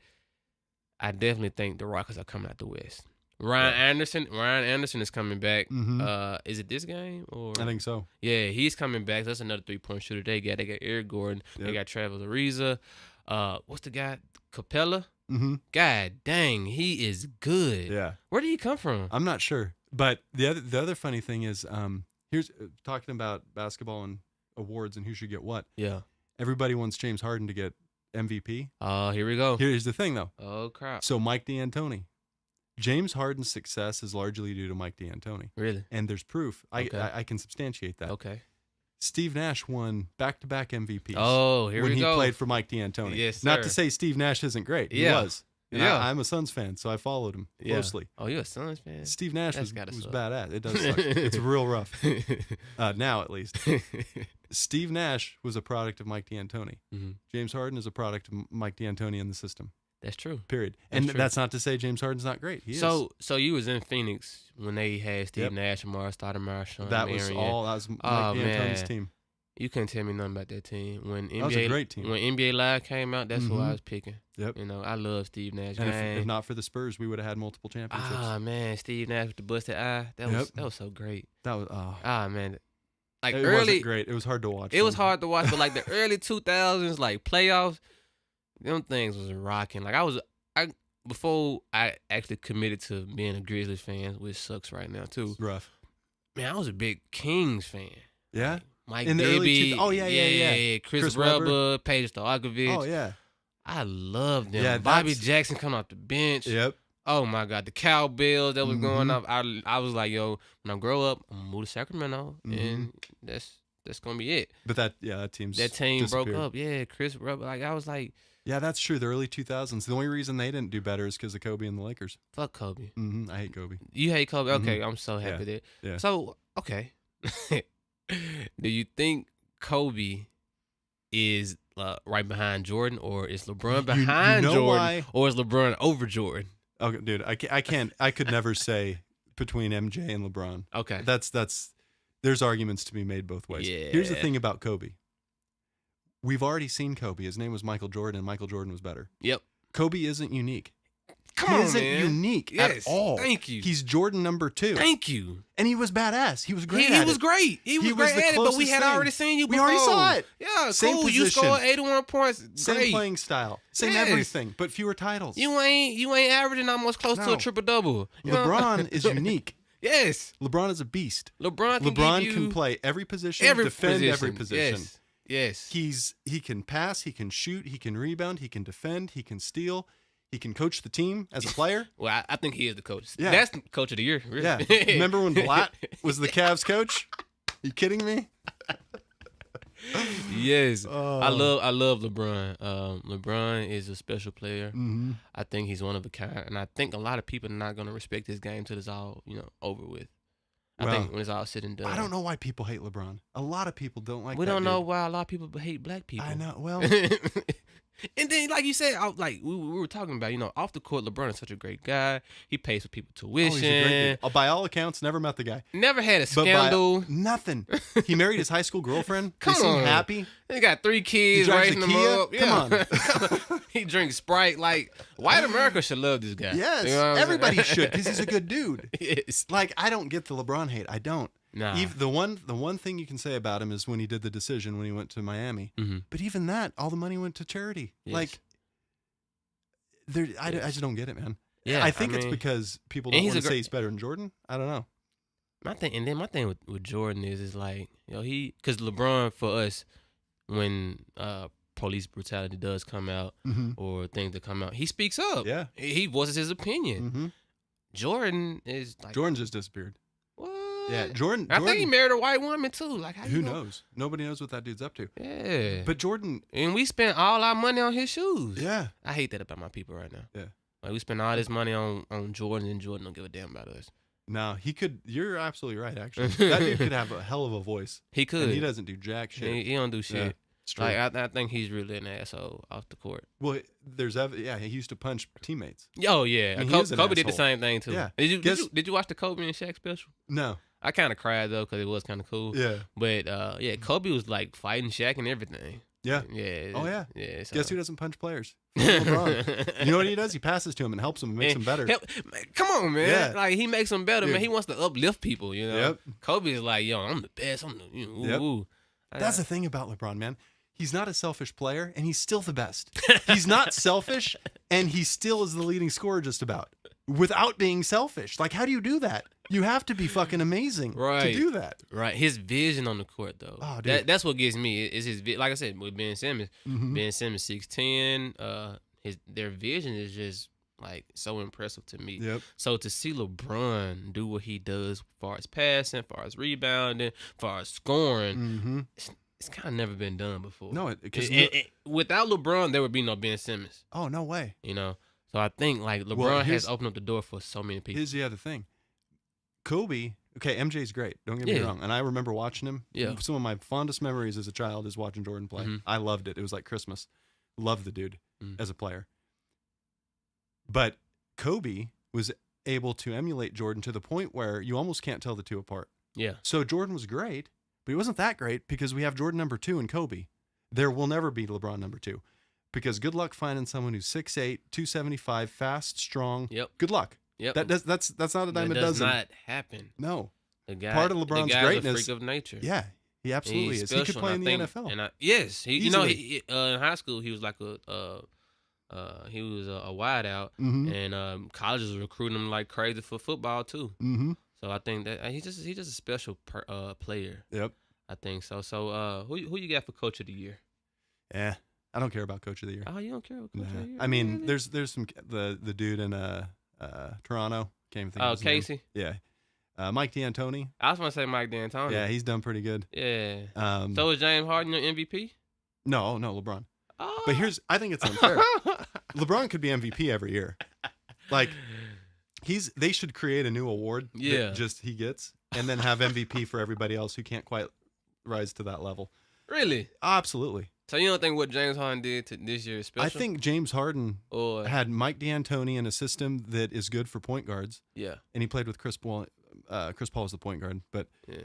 [SPEAKER 1] I definitely think the Rockets are coming out the West. Ryan Anderson is coming back.
[SPEAKER 2] Mhm.
[SPEAKER 1] Is it this game or?
[SPEAKER 2] I think so.
[SPEAKER 1] Yeah, he's coming back. That's another 3-point shooter. They got Eric Gordon. They
[SPEAKER 2] Yep.
[SPEAKER 1] got Travis Ariza. What's the guy? Capella.
[SPEAKER 2] Mm-hmm.
[SPEAKER 1] God dang, he is good.
[SPEAKER 2] Yeah,
[SPEAKER 1] Where did he come from?
[SPEAKER 2] I'm not sure, but the other funny thing is, here's talking about basketball and awards and who should get what.
[SPEAKER 1] Yeah.
[SPEAKER 2] Everybody wants James Harden to get MVP.
[SPEAKER 1] Oh, here we go.
[SPEAKER 2] Here's the thing, though.
[SPEAKER 1] Oh crap.
[SPEAKER 2] So Mike D'Antoni, James Harden's success is largely due to Mike D'Antoni,
[SPEAKER 1] Really?
[SPEAKER 2] and there's proof.
[SPEAKER 1] Okay.
[SPEAKER 2] I can substantiate that.
[SPEAKER 1] Okay.
[SPEAKER 2] Steve Nash won back-to-back MVPs.
[SPEAKER 1] Oh, here
[SPEAKER 2] when
[SPEAKER 1] we
[SPEAKER 2] he
[SPEAKER 1] go.
[SPEAKER 2] played for Mike D'Antoni.
[SPEAKER 1] Yes,
[SPEAKER 2] Not
[SPEAKER 1] sir.
[SPEAKER 2] to say Steve Nash isn't great. He
[SPEAKER 1] Yeah.
[SPEAKER 2] was. And
[SPEAKER 1] Yeah.
[SPEAKER 2] I'm a Suns fan, so I followed him
[SPEAKER 1] Yeah.
[SPEAKER 2] closely.
[SPEAKER 1] Oh, you're a Suns fan.
[SPEAKER 2] Steve Nash
[SPEAKER 1] That's
[SPEAKER 2] was
[SPEAKER 1] gotta suck.
[SPEAKER 2] badass. It does suck. It's real rough. Now, at least. Steve Nash was a product of Mike D'Antoni.
[SPEAKER 1] Mhm.
[SPEAKER 2] James Harden is a product of Mike D'Antoni in the system.
[SPEAKER 1] That's true.
[SPEAKER 2] Period.
[SPEAKER 1] That's
[SPEAKER 2] And
[SPEAKER 1] true.
[SPEAKER 2] that's not to say James Harden's not great. He is.
[SPEAKER 1] So you was in Phoenix when they had Steve
[SPEAKER 2] Yep.
[SPEAKER 1] Nash, Amar Stoudemire, Sean
[SPEAKER 2] That was Mike
[SPEAKER 1] Oh,
[SPEAKER 2] D'Antoni's
[SPEAKER 1] man.
[SPEAKER 2] team.
[SPEAKER 1] You couldn't tell me nothing about that team. When NBA,
[SPEAKER 2] That was a great team.
[SPEAKER 1] When NBA Live came out, that's who I
[SPEAKER 2] Mhm.
[SPEAKER 1] was picking.
[SPEAKER 2] Yep.
[SPEAKER 1] I love Steve Nash.
[SPEAKER 2] And
[SPEAKER 1] man.
[SPEAKER 2] if not for the Spurs, we would have had multiple championships.
[SPEAKER 1] Ah man, Steve Nash with the busted eye.
[SPEAKER 2] Yep.
[SPEAKER 1] That was so great.
[SPEAKER 2] That was
[SPEAKER 1] Ah man, like
[SPEAKER 2] it
[SPEAKER 1] early,
[SPEAKER 2] wasn't great. It was hard to watch.
[SPEAKER 1] it was
[SPEAKER 2] them.
[SPEAKER 1] hard to watch, but like the early 2000s, like playoffs, them things was rocking. Like I before I actually committed to being a Grizzlies fan, which sucks right now too.
[SPEAKER 2] It's rough.
[SPEAKER 1] Man, I was a big Kings fan.
[SPEAKER 2] Yeah.
[SPEAKER 1] Mike
[SPEAKER 2] In the early
[SPEAKER 1] Bibby,
[SPEAKER 2] two- oh, yeah.
[SPEAKER 1] Chris
[SPEAKER 2] Chris Webber.
[SPEAKER 1] Webber, Paige Stojakovic.
[SPEAKER 2] Oh yeah.
[SPEAKER 1] I loved them.
[SPEAKER 2] Yeah,
[SPEAKER 1] Bobby
[SPEAKER 2] that's-
[SPEAKER 1] Jackson coming off the bench.
[SPEAKER 2] Yep.
[SPEAKER 1] Oh my God, the cowbells that was going
[SPEAKER 2] Mhm.
[SPEAKER 1] off. I was like, yo, when I grow up, I'm gonna move to Sacramento,
[SPEAKER 2] Mhm.
[SPEAKER 1] and that's gonna be it.
[SPEAKER 2] But that team's
[SPEAKER 1] That team broke
[SPEAKER 2] disappeared.
[SPEAKER 1] up. Yeah, Chris Webber. Like I was like,
[SPEAKER 2] Yeah, that's true. The early 2000s. The only reason they didn't do better is because of Kobe and the Lakers.
[SPEAKER 1] fuck Kobe.
[SPEAKER 2] I hate Kobe.
[SPEAKER 1] You hate Kobe?
[SPEAKER 2] Mhm.
[SPEAKER 1] Okay, I'm so happy that.
[SPEAKER 2] Yeah.
[SPEAKER 1] So okay, do you think Kobe is right behind Jordan, or is LeBron
[SPEAKER 2] You
[SPEAKER 1] behind
[SPEAKER 2] know
[SPEAKER 1] Jordan,
[SPEAKER 2] why?
[SPEAKER 1] or is LeBron over Jordan?
[SPEAKER 2] Okay, dude, I can't. I could never say between MJ and LeBron.
[SPEAKER 1] Okay.
[SPEAKER 2] That's. There's arguments to be made both ways. Here's the
[SPEAKER 1] Yeah.
[SPEAKER 2] thing about Kobe. We've already seen Kobe. His name was Michael Jordan, and Michael Jordan was better.
[SPEAKER 1] Yep.
[SPEAKER 2] Kobe isn't unique.
[SPEAKER 1] Come
[SPEAKER 2] he
[SPEAKER 1] on,
[SPEAKER 2] isn't
[SPEAKER 1] man.
[SPEAKER 2] unique
[SPEAKER 1] Yes,
[SPEAKER 2] at all.
[SPEAKER 1] thank you.
[SPEAKER 2] He's Jordan number 2.
[SPEAKER 1] Thank you.
[SPEAKER 2] And he was badass. He was great.
[SPEAKER 1] He
[SPEAKER 2] at
[SPEAKER 1] was
[SPEAKER 2] it.
[SPEAKER 1] great. He was
[SPEAKER 2] He
[SPEAKER 1] great
[SPEAKER 2] was the
[SPEAKER 1] at it, but we
[SPEAKER 2] closest
[SPEAKER 1] had
[SPEAKER 2] thing.
[SPEAKER 1] already seen you
[SPEAKER 2] We
[SPEAKER 1] before.
[SPEAKER 2] already saw it.
[SPEAKER 1] Yeah,
[SPEAKER 2] Same
[SPEAKER 1] cool.
[SPEAKER 2] position.
[SPEAKER 1] You scored 81 points.
[SPEAKER 2] Same
[SPEAKER 1] Great.
[SPEAKER 2] playing style, same
[SPEAKER 1] Yes.
[SPEAKER 2] everything, but fewer titles.
[SPEAKER 1] You ain't averaging almost close to
[SPEAKER 2] No.
[SPEAKER 1] a triple double.
[SPEAKER 2] LeBron is unique.
[SPEAKER 1] Yes.
[SPEAKER 2] LeBron is a beast.
[SPEAKER 1] LeBron can
[SPEAKER 2] LeBron
[SPEAKER 1] give you
[SPEAKER 2] can play every position,
[SPEAKER 1] every
[SPEAKER 2] defend
[SPEAKER 1] position.
[SPEAKER 2] every position.
[SPEAKER 1] Yes.
[SPEAKER 2] He can pass, he can shoot, he can rebound, he can defend, he can steal, he can coach the team as a player.
[SPEAKER 1] Well, I think he is the coach.
[SPEAKER 2] Yeah.
[SPEAKER 1] That's coach of the year. Really.
[SPEAKER 2] Yeah. Remember when Blatt was the Cavs coach? You kidding me?
[SPEAKER 1] Yes.
[SPEAKER 2] Oh.
[SPEAKER 1] I love LeBron. LeBron is a special player.
[SPEAKER 2] Mhm.
[SPEAKER 1] I think he's one of a kind, and I think a lot of people are not going to respect his game till it's all over with. I
[SPEAKER 2] Well,
[SPEAKER 1] think when it's all said and done.
[SPEAKER 2] I don't know why people hate LeBron. A lot of people don't like
[SPEAKER 1] We
[SPEAKER 2] that
[SPEAKER 1] don't know
[SPEAKER 2] dude.
[SPEAKER 1] why a lot of people hate black people.
[SPEAKER 2] I know. Well,
[SPEAKER 1] And then, like you said, like we were talking about, off the court, LeBron is such a great guy. He pays for people
[SPEAKER 2] oh, he's
[SPEAKER 1] tuition.
[SPEAKER 2] a great dude. By all accounts, never met the guy.
[SPEAKER 1] Never had a
[SPEAKER 2] But
[SPEAKER 1] scandal.
[SPEAKER 2] nothing. He married his high school girlfriend.
[SPEAKER 1] Come
[SPEAKER 2] They seem
[SPEAKER 1] on.
[SPEAKER 2] happy.
[SPEAKER 1] He got 3 kids,
[SPEAKER 2] He drives
[SPEAKER 1] raising
[SPEAKER 2] a
[SPEAKER 1] them
[SPEAKER 2] Kia?
[SPEAKER 1] up.
[SPEAKER 2] Come
[SPEAKER 1] Yeah. He drinks Sprite. Like, white America should love this guy.
[SPEAKER 2] Yes,
[SPEAKER 1] You know what I'm
[SPEAKER 2] everybody
[SPEAKER 1] saying?
[SPEAKER 2] should because he's a good dude.
[SPEAKER 1] Yes.
[SPEAKER 2] Like I don't get the LeBron hate. I don't.
[SPEAKER 1] Nah.
[SPEAKER 2] The one thing you can say about him is when he did the decision when he went to Miami.
[SPEAKER 1] Mhm.
[SPEAKER 2] But even that, all the money went to charity.
[SPEAKER 1] Yes.
[SPEAKER 2] Like, I just don't get it, man.
[SPEAKER 1] Yeah,
[SPEAKER 2] I think it's
[SPEAKER 1] mean,
[SPEAKER 2] because people
[SPEAKER 1] and
[SPEAKER 2] don't
[SPEAKER 1] he's
[SPEAKER 2] want
[SPEAKER 1] a
[SPEAKER 2] to say
[SPEAKER 1] gr-
[SPEAKER 2] he's better than Jordan. I don't know.
[SPEAKER 1] My thing with Jordan is like, because LeBron for us, when police brutality does come out
[SPEAKER 2] Mm-hmm.
[SPEAKER 1] or things that come out, he speaks up.
[SPEAKER 2] Yeah.
[SPEAKER 1] He voices his opinion.
[SPEAKER 2] Mm-hmm.
[SPEAKER 1] Jordan is like,
[SPEAKER 2] Jordan just disappeared.
[SPEAKER 1] what?
[SPEAKER 2] Yeah, Jordan.
[SPEAKER 1] I think he married a white woman too. Like, how
[SPEAKER 2] Who
[SPEAKER 1] you know?
[SPEAKER 2] knows? Nobody knows what that dude's up to.
[SPEAKER 1] Yeah.
[SPEAKER 2] But Jordan.
[SPEAKER 1] And we spent all our money on his shoes.
[SPEAKER 2] Yeah.
[SPEAKER 1] I hate that about my people right now.
[SPEAKER 2] Yeah.
[SPEAKER 1] Like, we spend all this money on Jordan, and Jordan don't give a damn about us.
[SPEAKER 2] No, he could. You're absolutely right. Actually, that dude could have a hell of a voice.
[SPEAKER 1] He could.
[SPEAKER 2] And he doesn't do jack shit.
[SPEAKER 1] He don't do shit.
[SPEAKER 2] Yeah, it's true.
[SPEAKER 1] Like, I think he's really an asshole off the court.
[SPEAKER 2] Well, he used to punch teammates.
[SPEAKER 1] Oh yeah,
[SPEAKER 2] I mean, he is an
[SPEAKER 1] Kobe did the
[SPEAKER 2] asshole.
[SPEAKER 1] same thing too.
[SPEAKER 2] Yeah.
[SPEAKER 1] Did you watch the Kobe and Shaq special?
[SPEAKER 2] No.
[SPEAKER 1] I kind of cried though because it was kind of cool.
[SPEAKER 2] Yeah.
[SPEAKER 1] But yeah, Kobe was like fighting Shaq and everything.
[SPEAKER 2] Yeah.
[SPEAKER 1] Yeah.
[SPEAKER 2] Oh yeah.
[SPEAKER 1] Yeah. So.
[SPEAKER 2] Guess who doesn't punch players? LeBron. You know what he does? He passes to him and helps him and makes him better.
[SPEAKER 1] Come on, man.
[SPEAKER 2] Yeah.
[SPEAKER 1] Like, he makes them better,
[SPEAKER 2] Dude.
[SPEAKER 1] man. He wants to uplift people, you know.
[SPEAKER 2] Yep.
[SPEAKER 1] Kobe is like, yo, I'm the best. I'm the, ooh,
[SPEAKER 2] Yep.
[SPEAKER 1] ooh.
[SPEAKER 2] That's the thing about LeBron, man. He's not a selfish player, and he's still the best. He's not selfish, and he still is the leading scorer just about without being selfish. Like, how do you do that? You have to be fucking amazing to
[SPEAKER 1] Right.
[SPEAKER 2] do that.
[SPEAKER 1] Right. His vision on the court, though.
[SPEAKER 2] Oh, dude.
[SPEAKER 1] That's what gets me. Is his like I said with Ben Simmons.
[SPEAKER 2] Mhm.
[SPEAKER 1] Ben Simmons 6'10". Their vision is just like so impressive to me.
[SPEAKER 2] Yep.
[SPEAKER 1] So to see LeBron do what he does as far as passing, as far as rebounding, as far as scoring,
[SPEAKER 2] Mm-hmm.
[SPEAKER 1] it's kind of never been done before.
[SPEAKER 2] No, because
[SPEAKER 1] Without LeBron, there would be no Ben Simmons.
[SPEAKER 2] oh no way.
[SPEAKER 1] You know, so I think like LeBron
[SPEAKER 2] Well,
[SPEAKER 1] has
[SPEAKER 2] here's-
[SPEAKER 1] opened up the door for so many people.
[SPEAKER 2] Here's the other thing. Kobe, okay, MJ's great. Don't get me
[SPEAKER 1] Yeah.
[SPEAKER 2] wrong. And I remember watching him.
[SPEAKER 1] Yeah.
[SPEAKER 2] Some of my fondest memories as a child is watching Jordan play.
[SPEAKER 1] Mhm.
[SPEAKER 2] I loved it. It was like Christmas. Loved the dude
[SPEAKER 1] Mm.
[SPEAKER 2] as a player. But Kobe was able to emulate Jordan to the point where you almost can't tell the two apart.
[SPEAKER 1] Yeah,
[SPEAKER 2] So Jordan was great, but he wasn't that great because we have Jordan number 2 and Kobe. There will never be LeBron number 2. Because good luck finding someone who's 6'8", 275, fast, strong.
[SPEAKER 1] Yep.
[SPEAKER 2] Good luck.
[SPEAKER 1] yep.
[SPEAKER 2] That's not a dime
[SPEAKER 1] that
[SPEAKER 2] a
[SPEAKER 1] does
[SPEAKER 2] dozen.
[SPEAKER 1] not happen.
[SPEAKER 2] No.
[SPEAKER 1] The guy,
[SPEAKER 2] Part of LeBron's
[SPEAKER 1] the guy's
[SPEAKER 2] greatness-
[SPEAKER 1] a freak of nature.
[SPEAKER 2] Yeah, he absolutely
[SPEAKER 1] He's
[SPEAKER 2] is. He could
[SPEAKER 1] special,
[SPEAKER 2] play in
[SPEAKER 1] and
[SPEAKER 2] the
[SPEAKER 1] I think-
[SPEAKER 2] NFL.
[SPEAKER 1] And yes, you know,
[SPEAKER 2] Easily.
[SPEAKER 1] in high school he was like he was a wideout,
[SPEAKER 2] Mm-hmm.
[SPEAKER 1] and colleges were recruiting him like crazy for football too.
[SPEAKER 2] Mm-hmm.
[SPEAKER 1] So I think that he's just a special player.
[SPEAKER 2] Yep.
[SPEAKER 1] I think so. So who you got for coach of the year?
[SPEAKER 2] Yeah. I don't care about coach of the year.
[SPEAKER 1] Oh, you don't care about coach of
[SPEAKER 2] Nah.
[SPEAKER 1] the year?
[SPEAKER 2] I mean,
[SPEAKER 1] Really?
[SPEAKER 2] there's some the dude in Toronto. Can't even think
[SPEAKER 1] Oh,
[SPEAKER 2] of his name.
[SPEAKER 1] Casey.
[SPEAKER 2] Yeah. Mike D'Antoni.
[SPEAKER 1] I was gonna say Mike D'Antoni.
[SPEAKER 2] Yeah, he's done pretty good.
[SPEAKER 1] Yeah.
[SPEAKER 2] Um,
[SPEAKER 1] So is James Harden your MVP?
[SPEAKER 2] no, LeBron.
[SPEAKER 1] Oh.
[SPEAKER 2] But I think it's unfair. LeBron could be MVP every year. Like they should create a new award
[SPEAKER 1] Yeah.
[SPEAKER 2] that just he gets and then have MVP for everybody else who can't quite rise to that level.
[SPEAKER 1] Really?
[SPEAKER 2] Absolutely.
[SPEAKER 1] So you don't think what James Harden did to this year is special?
[SPEAKER 2] I think James Harden
[SPEAKER 1] Or
[SPEAKER 2] had Mike D'Antoni in a system that is good for point guards,
[SPEAKER 1] yeah,
[SPEAKER 2] and he played with Chris Paul. Chris Paul was the point guard, but
[SPEAKER 1] yeah.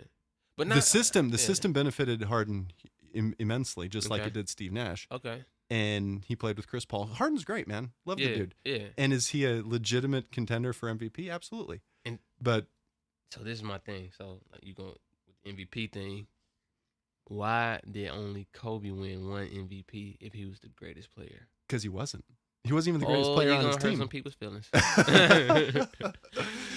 [SPEAKER 1] But
[SPEAKER 2] the system
[SPEAKER 1] yeah.
[SPEAKER 2] benefited Harden immensely, just like
[SPEAKER 1] Okay.
[SPEAKER 2] it did Steve Nash.
[SPEAKER 1] Okay.
[SPEAKER 2] And he played with Chris Paul. Harden's great, man. Love
[SPEAKER 1] Yeah.
[SPEAKER 2] the dude.
[SPEAKER 1] Yeah.
[SPEAKER 2] And is he a legitimate contender for MVP? Absolutely.
[SPEAKER 1] And-
[SPEAKER 2] But
[SPEAKER 1] So this is my thing. So like, you go with the MVP thing. Why did only Kobe win one MVP if he was the greatest player?
[SPEAKER 2] because he wasn't even the greatest player
[SPEAKER 1] you're
[SPEAKER 2] on his
[SPEAKER 1] gonna hurt
[SPEAKER 2] team.
[SPEAKER 1] some people's feelings.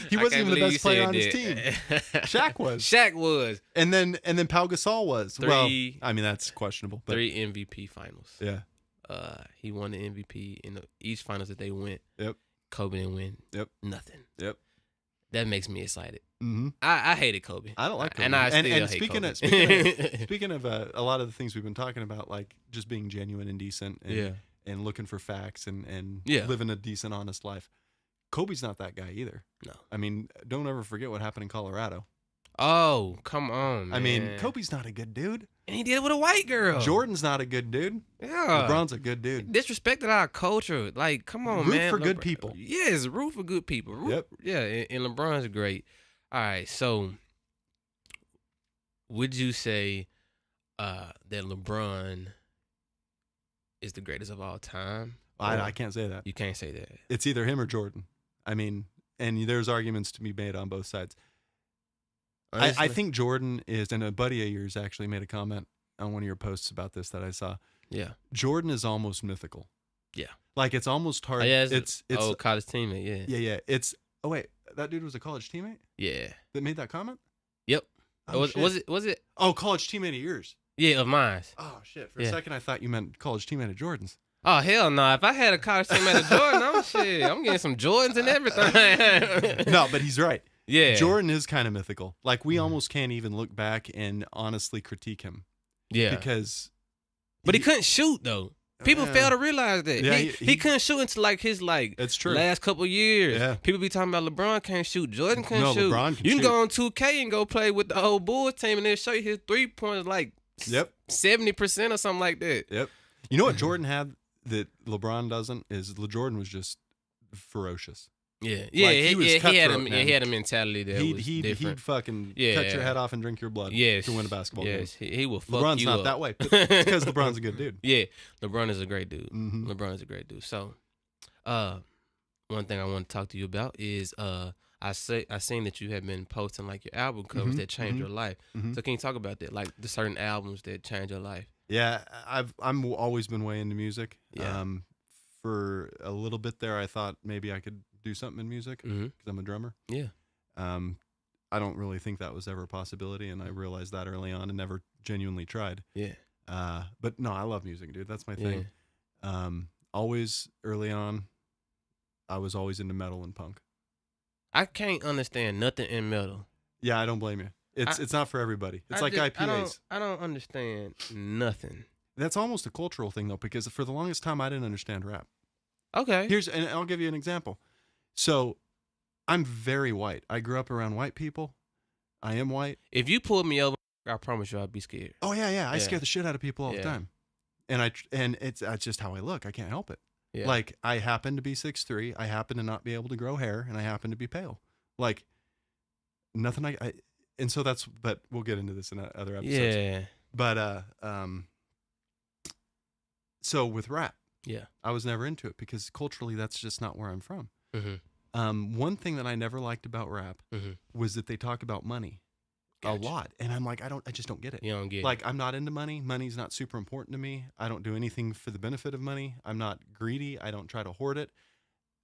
[SPEAKER 2] He
[SPEAKER 1] I
[SPEAKER 2] wasn't
[SPEAKER 1] can't
[SPEAKER 2] even the
[SPEAKER 1] believe you
[SPEAKER 2] best player
[SPEAKER 1] said
[SPEAKER 2] on his
[SPEAKER 1] that.
[SPEAKER 2] Shaq was.
[SPEAKER 1] Shaq was
[SPEAKER 2] And then Pau Gasol was. Well,
[SPEAKER 1] Three-
[SPEAKER 2] I mean that's questionable. But
[SPEAKER 1] 3 MVP finals.
[SPEAKER 2] yeah.
[SPEAKER 1] He won the MVP in each finals that they went.
[SPEAKER 2] Yep.
[SPEAKER 1] Kobe didn't win.
[SPEAKER 2] Yep.
[SPEAKER 1] Nothing.
[SPEAKER 2] Yep.
[SPEAKER 1] That makes me excited.
[SPEAKER 2] Mm-hmm.
[SPEAKER 1] I hated Kobe.
[SPEAKER 2] I don't like Kobe.
[SPEAKER 1] And I still hate
[SPEAKER 2] speaking
[SPEAKER 1] Kobe.
[SPEAKER 2] of speaking of a lot of the things we've been talking about, like just being genuine and decent, and,
[SPEAKER 1] yeah.
[SPEAKER 2] and looking for facts and
[SPEAKER 1] Yeah.
[SPEAKER 2] living a decent, honest life. Kobe's not that guy either.
[SPEAKER 1] No.
[SPEAKER 2] I mean, don't ever forget what happened in Colorado.
[SPEAKER 1] Oh, come on, man.
[SPEAKER 2] I mean, Kobe's not a good dude.
[SPEAKER 1] And he did it with a white girl.
[SPEAKER 2] Jordan's not a good dude.
[SPEAKER 1] Yeah.
[SPEAKER 2] LeBron's a good dude.
[SPEAKER 1] Disrespected our culture. Like, come on,
[SPEAKER 2] Root
[SPEAKER 1] man.
[SPEAKER 2] for good people.
[SPEAKER 1] Yes, root for good people.
[SPEAKER 2] Yep.
[SPEAKER 1] Yeah, and LeBron's great. All right, so would you say that LeBron is the greatest of all time?
[SPEAKER 2] I can't say that.
[SPEAKER 1] You can't say that.
[SPEAKER 2] It's either him or Jordan. I mean, and there's arguments to be made on both sides. I
[SPEAKER 1] Honestly,
[SPEAKER 2] think Jordan is, and a buddy of yours actually made a comment on one of your posts about this that I saw.
[SPEAKER 1] yeah.
[SPEAKER 2] Jordan is almost mythical.
[SPEAKER 1] Yeah.
[SPEAKER 2] Like it's almost hard.
[SPEAKER 1] Oh, yeah,
[SPEAKER 2] it's
[SPEAKER 1] college teammate, yeah.
[SPEAKER 2] yeah. It's, oh wait, that dude was a college teammate
[SPEAKER 1] Yeah.
[SPEAKER 2] that made that comment?
[SPEAKER 1] Yep.
[SPEAKER 2] Oh, shit.
[SPEAKER 1] Was it?
[SPEAKER 2] Oh, college teammate of yours.
[SPEAKER 1] Yeah, of mine.
[SPEAKER 2] Oh shit! For a
[SPEAKER 1] Yeah.
[SPEAKER 2] second, I thought you meant college teammate of Jordan's.
[SPEAKER 1] Oh hell no! If I had a college team at a Jordan, I'm getting some Jordans and everything.
[SPEAKER 2] No, but he's right.
[SPEAKER 1] Yeah.
[SPEAKER 2] Jordan is kind of mythical. Like we almost can't even look back and honestly critique him
[SPEAKER 1] Yeah.
[SPEAKER 2] because.
[SPEAKER 1] But he couldn't shoot though. People fail to realize that.
[SPEAKER 2] Yeah,
[SPEAKER 1] he couldn't shoot until like his
[SPEAKER 2] It's true.
[SPEAKER 1] last couple years.
[SPEAKER 2] Yeah.
[SPEAKER 1] People be talking about LeBron can't shoot. Jordan can't
[SPEAKER 2] No,
[SPEAKER 1] shoot.
[SPEAKER 2] LeBron can
[SPEAKER 1] you can
[SPEAKER 2] shoot.
[SPEAKER 1] go on 2K and go play with the old Bulls team and they'll show you his 3-pointers like
[SPEAKER 2] Yep.
[SPEAKER 1] 70% or something like that.
[SPEAKER 2] Yep. You know what Jordan had that LeBron doesn't is Jordan was just ferocious.
[SPEAKER 1] Yeah.
[SPEAKER 2] Like,
[SPEAKER 1] Yeah,
[SPEAKER 2] he was
[SPEAKER 1] he had
[SPEAKER 2] cutthroat,
[SPEAKER 1] a
[SPEAKER 2] man.
[SPEAKER 1] he had a mentality that was
[SPEAKER 2] He'd
[SPEAKER 1] different.
[SPEAKER 2] fucking
[SPEAKER 1] Yeah.
[SPEAKER 2] cut your head off and drink your blood
[SPEAKER 1] Yes.
[SPEAKER 2] to win a basketball game.
[SPEAKER 1] Yes, he will fuck
[SPEAKER 2] LeBron's
[SPEAKER 1] you
[SPEAKER 2] not
[SPEAKER 1] up.
[SPEAKER 2] that way. It's because LeBron's a good dude.
[SPEAKER 1] Yeah, LeBron is a great dude.
[SPEAKER 2] Mhm.
[SPEAKER 1] LeBron is a great dude. So, one thing I want to talk to you about is I seen that you have been posting like your album covers
[SPEAKER 2] Mhm,
[SPEAKER 1] that changed
[SPEAKER 2] mhm,
[SPEAKER 1] your life.
[SPEAKER 2] mhm.
[SPEAKER 1] So can you talk about that, like the certain albums that changed your life?
[SPEAKER 2] Yeah, I'm always been way into music.
[SPEAKER 1] Yeah.
[SPEAKER 2] For a little bit there, I thought maybe I could do something in music because
[SPEAKER 1] Mm-hmm.
[SPEAKER 2] I'm a drummer.
[SPEAKER 1] Yeah.
[SPEAKER 2] I don't really think that was ever a possibility, and I realized that early on and never genuinely tried.
[SPEAKER 1] Yeah.
[SPEAKER 2] But no, I love music, dude. That's my
[SPEAKER 1] Yeah.
[SPEAKER 2] thing. Always early on, I was always into metal and punk.
[SPEAKER 1] I can't understand nothing in metal.
[SPEAKER 2] Yeah, I don't blame you. It's not for everybody. It's like
[SPEAKER 1] I
[SPEAKER 2] IPAs.
[SPEAKER 1] don't understand nothing.
[SPEAKER 2] That's almost a cultural thing though, because for the longest time I didn't understand rap.
[SPEAKER 1] Okay.
[SPEAKER 2] And I'll give you an example. So, I'm very white. I grew up around white people. I am white.
[SPEAKER 1] If you pulled me over, I promise you I'd be scared.
[SPEAKER 2] Oh yeah. I
[SPEAKER 1] Yeah.
[SPEAKER 2] scare the shit out of people all the
[SPEAKER 1] Yeah.
[SPEAKER 2] time. And it's that's just how I look. I can't help it.
[SPEAKER 1] Yeah.
[SPEAKER 2] Like I happen to be 6'3". I happen to not be able to grow hair, and I happen to be pale. Like nothing. And so that's. But we'll get into this in other episodes.
[SPEAKER 1] Yeah.
[SPEAKER 2] But so with rap,
[SPEAKER 1] Yeah.
[SPEAKER 2] I was never into it because culturally that's just not where I'm from.
[SPEAKER 1] Mm-hmm.
[SPEAKER 2] One thing that I never liked about rap
[SPEAKER 1] Mm-hmm.
[SPEAKER 2] was that they talk about money
[SPEAKER 1] Gotcha.
[SPEAKER 2] a lot, and I'm like, I just don't get it.
[SPEAKER 1] You don't get
[SPEAKER 2] Like, I'm not into money. Money's not super important to me. I don't do anything for the benefit of money. I'm not greedy. I don't try to hoard it.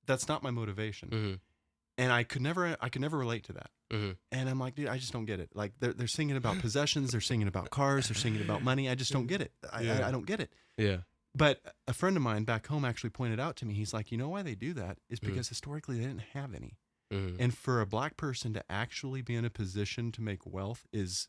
[SPEAKER 2] That's not my motivation.
[SPEAKER 1] it. Mm-hmm.
[SPEAKER 2] And I could never relate to that.
[SPEAKER 1] Mm-hmm.
[SPEAKER 2] And I'm like, dude, I just don't get it. Like, they're singing about possessions. They're singing about cars. They're singing about money. I just don't get it.
[SPEAKER 1] Yeah.
[SPEAKER 2] I don't get it.
[SPEAKER 1] Yeah.
[SPEAKER 2] But a friend of mine back home actually pointed out to me, he's like, you know why they do that? Is because historically they didn't have any.
[SPEAKER 1] Mm-hmm.
[SPEAKER 2] And for a black person to actually be in a position to make wealth is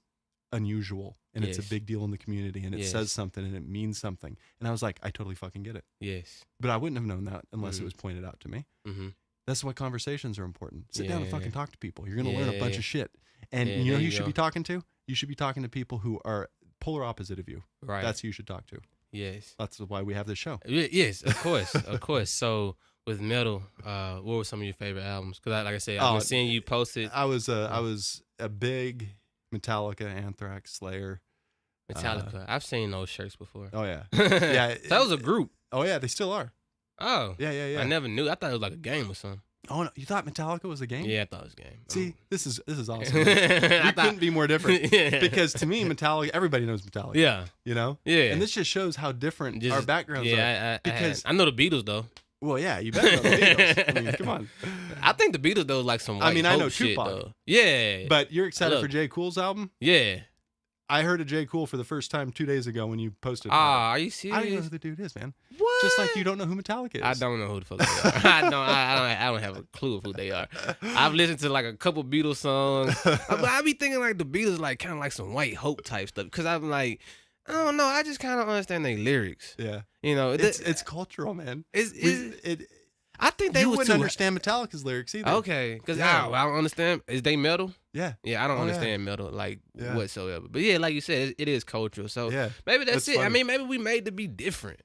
[SPEAKER 2] unusual. And it's
[SPEAKER 1] Yes.
[SPEAKER 2] a big deal in the community. And it
[SPEAKER 1] Yes.
[SPEAKER 2] says something and it means something. And I was like, I totally fucking get it.
[SPEAKER 1] Yes.
[SPEAKER 2] But I wouldn't have known that unless it was pointed out to me.
[SPEAKER 1] Mm-hmm.
[SPEAKER 2] That's why conversations are important. Sit down and
[SPEAKER 1] Yeah.
[SPEAKER 2] fucking talk to people. You're going to learn a bunch
[SPEAKER 1] Yeah.
[SPEAKER 2] of shit. And
[SPEAKER 1] Yeah,
[SPEAKER 2] you know
[SPEAKER 1] there
[SPEAKER 2] who
[SPEAKER 1] you
[SPEAKER 2] you should
[SPEAKER 1] go.
[SPEAKER 2] be talking to? You should be talking to people who are polar opposite of you.
[SPEAKER 1] Right.
[SPEAKER 2] That's who you should talk to.
[SPEAKER 1] yes.
[SPEAKER 2] That's why we have this show.
[SPEAKER 1] Yes, of course, of course. So with metal, what were some of your favorite albums? Because like I said, I've
[SPEAKER 2] Oh,
[SPEAKER 1] been seeing you post it.
[SPEAKER 2] I was a big Metallica, Anthrax, Slayer.
[SPEAKER 1] Metallica. I've seen those shirts before.
[SPEAKER 2] Oh yeah,
[SPEAKER 1] Yeah. That was a group.
[SPEAKER 2] Oh yeah, they still are.
[SPEAKER 1] Oh.
[SPEAKER 2] Yeah.
[SPEAKER 1] I never knew. I thought it was like a game or something.
[SPEAKER 2] Oh no, you thought Metallica was a game?
[SPEAKER 1] Yeah, I thought it was a game.
[SPEAKER 2] See, this is awesome.
[SPEAKER 1] I
[SPEAKER 2] We
[SPEAKER 1] thought-
[SPEAKER 2] couldn't be more different.
[SPEAKER 1] Yeah.
[SPEAKER 2] Because to me, Metallica, everybody knows Metallica.
[SPEAKER 1] Yeah.
[SPEAKER 2] You know?
[SPEAKER 1] Yeah.
[SPEAKER 2] And this just shows how different
[SPEAKER 1] Just-
[SPEAKER 2] our backgrounds are.
[SPEAKER 1] Yeah,
[SPEAKER 2] because-
[SPEAKER 1] I know the Beatles though.
[SPEAKER 2] Well, yeah, you better know the Beatles. I mean, come on.
[SPEAKER 1] I think the Beatles though is like some white
[SPEAKER 2] I mean, I know
[SPEAKER 1] hope shit,
[SPEAKER 2] Tupac.
[SPEAKER 1] though. Yeah.
[SPEAKER 2] But you're excited
[SPEAKER 1] Look.
[SPEAKER 2] for J. Cool's album?
[SPEAKER 1] yeah.
[SPEAKER 2] I heard of J. Cool for the first time 2 days ago when you posted about
[SPEAKER 1] Ah, are you
[SPEAKER 2] it. I don't even know
[SPEAKER 1] serious?
[SPEAKER 2] who the dude is, man.
[SPEAKER 1] What?
[SPEAKER 2] Just like you don't know who Metallica is.
[SPEAKER 1] I don't know who the fuck they are. I don't have a clue of who they are. I've listened to like a couple Beatles songs. But I be thinking like the Beatles like kind of like some white hope type stuff. Cause I'm like, I don't know. I just kind of understand their lyrics.
[SPEAKER 2] Yeah.
[SPEAKER 1] You know,
[SPEAKER 2] It's cultural, man.
[SPEAKER 1] I think they
[SPEAKER 2] You
[SPEAKER 1] was
[SPEAKER 2] wouldn't
[SPEAKER 1] too
[SPEAKER 2] understand Metallica's lyrics either.
[SPEAKER 1] okay. Cause
[SPEAKER 2] Yeah.
[SPEAKER 1] I don't understand. Is they metal?
[SPEAKER 2] Yeah.
[SPEAKER 1] Yeah, I don't
[SPEAKER 2] Oh, yeah.
[SPEAKER 1] understand metal like
[SPEAKER 2] Yeah.
[SPEAKER 1] whatsoever. But yeah, like you said, it is cultural. So
[SPEAKER 2] Yeah.
[SPEAKER 1] maybe that's
[SPEAKER 2] That's
[SPEAKER 1] it. I
[SPEAKER 2] funny.
[SPEAKER 1] mean, maybe we made to be different.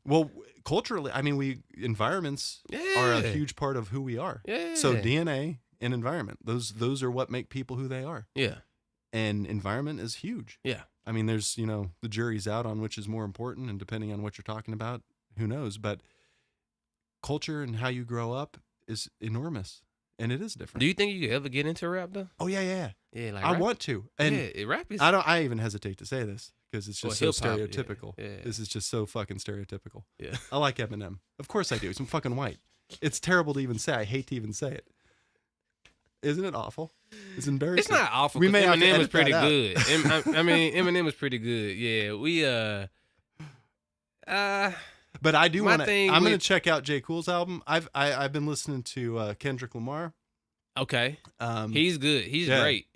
[SPEAKER 2] Well, culturally, I mean, environments are a
[SPEAKER 1] Yeah.
[SPEAKER 2] huge part of who we are.
[SPEAKER 1] Yeah.
[SPEAKER 2] So DNA and environment, those are what make people who they are.
[SPEAKER 1] yeah.
[SPEAKER 2] And environment is huge.
[SPEAKER 1] Yeah.
[SPEAKER 2] I mean, there's, the jury's out on which is more important, and depending on what you're talking about, who knows? But culture and how you grow up is enormous, and it is different.
[SPEAKER 1] Do you think you could ever get into rap though?
[SPEAKER 2] Oh yeah.
[SPEAKER 1] Yeah, like
[SPEAKER 2] I
[SPEAKER 1] rap-
[SPEAKER 2] want to, and
[SPEAKER 1] yeah, rap is.
[SPEAKER 2] I even hesitate to say this because it's just so
[SPEAKER 1] hip-hop, yeah,
[SPEAKER 2] stereotypical.
[SPEAKER 1] yeah.
[SPEAKER 2] This is just so fucking stereotypical.
[SPEAKER 1] Yeah.
[SPEAKER 2] I like Eminem. Of course I do. I'm fucking white. It's terrible to even say. I hate to even say it. Isn't it awful? It's embarrassing.
[SPEAKER 1] It's not awful.
[SPEAKER 2] We
[SPEAKER 1] 'Cause
[SPEAKER 2] may have to
[SPEAKER 1] Eminem was
[SPEAKER 2] edit that
[SPEAKER 1] pretty
[SPEAKER 2] out.
[SPEAKER 1] good. I mean, Eminem was pretty good. Yeah, we
[SPEAKER 2] But I do
[SPEAKER 1] my
[SPEAKER 2] want to.
[SPEAKER 1] thing
[SPEAKER 2] I'm going to
[SPEAKER 1] with-
[SPEAKER 2] check out J. Cool's album. I've been listening to Kendrick Lamar.
[SPEAKER 1] okay.
[SPEAKER 2] He's
[SPEAKER 1] He's good. He's
[SPEAKER 2] yeah.
[SPEAKER 1] great.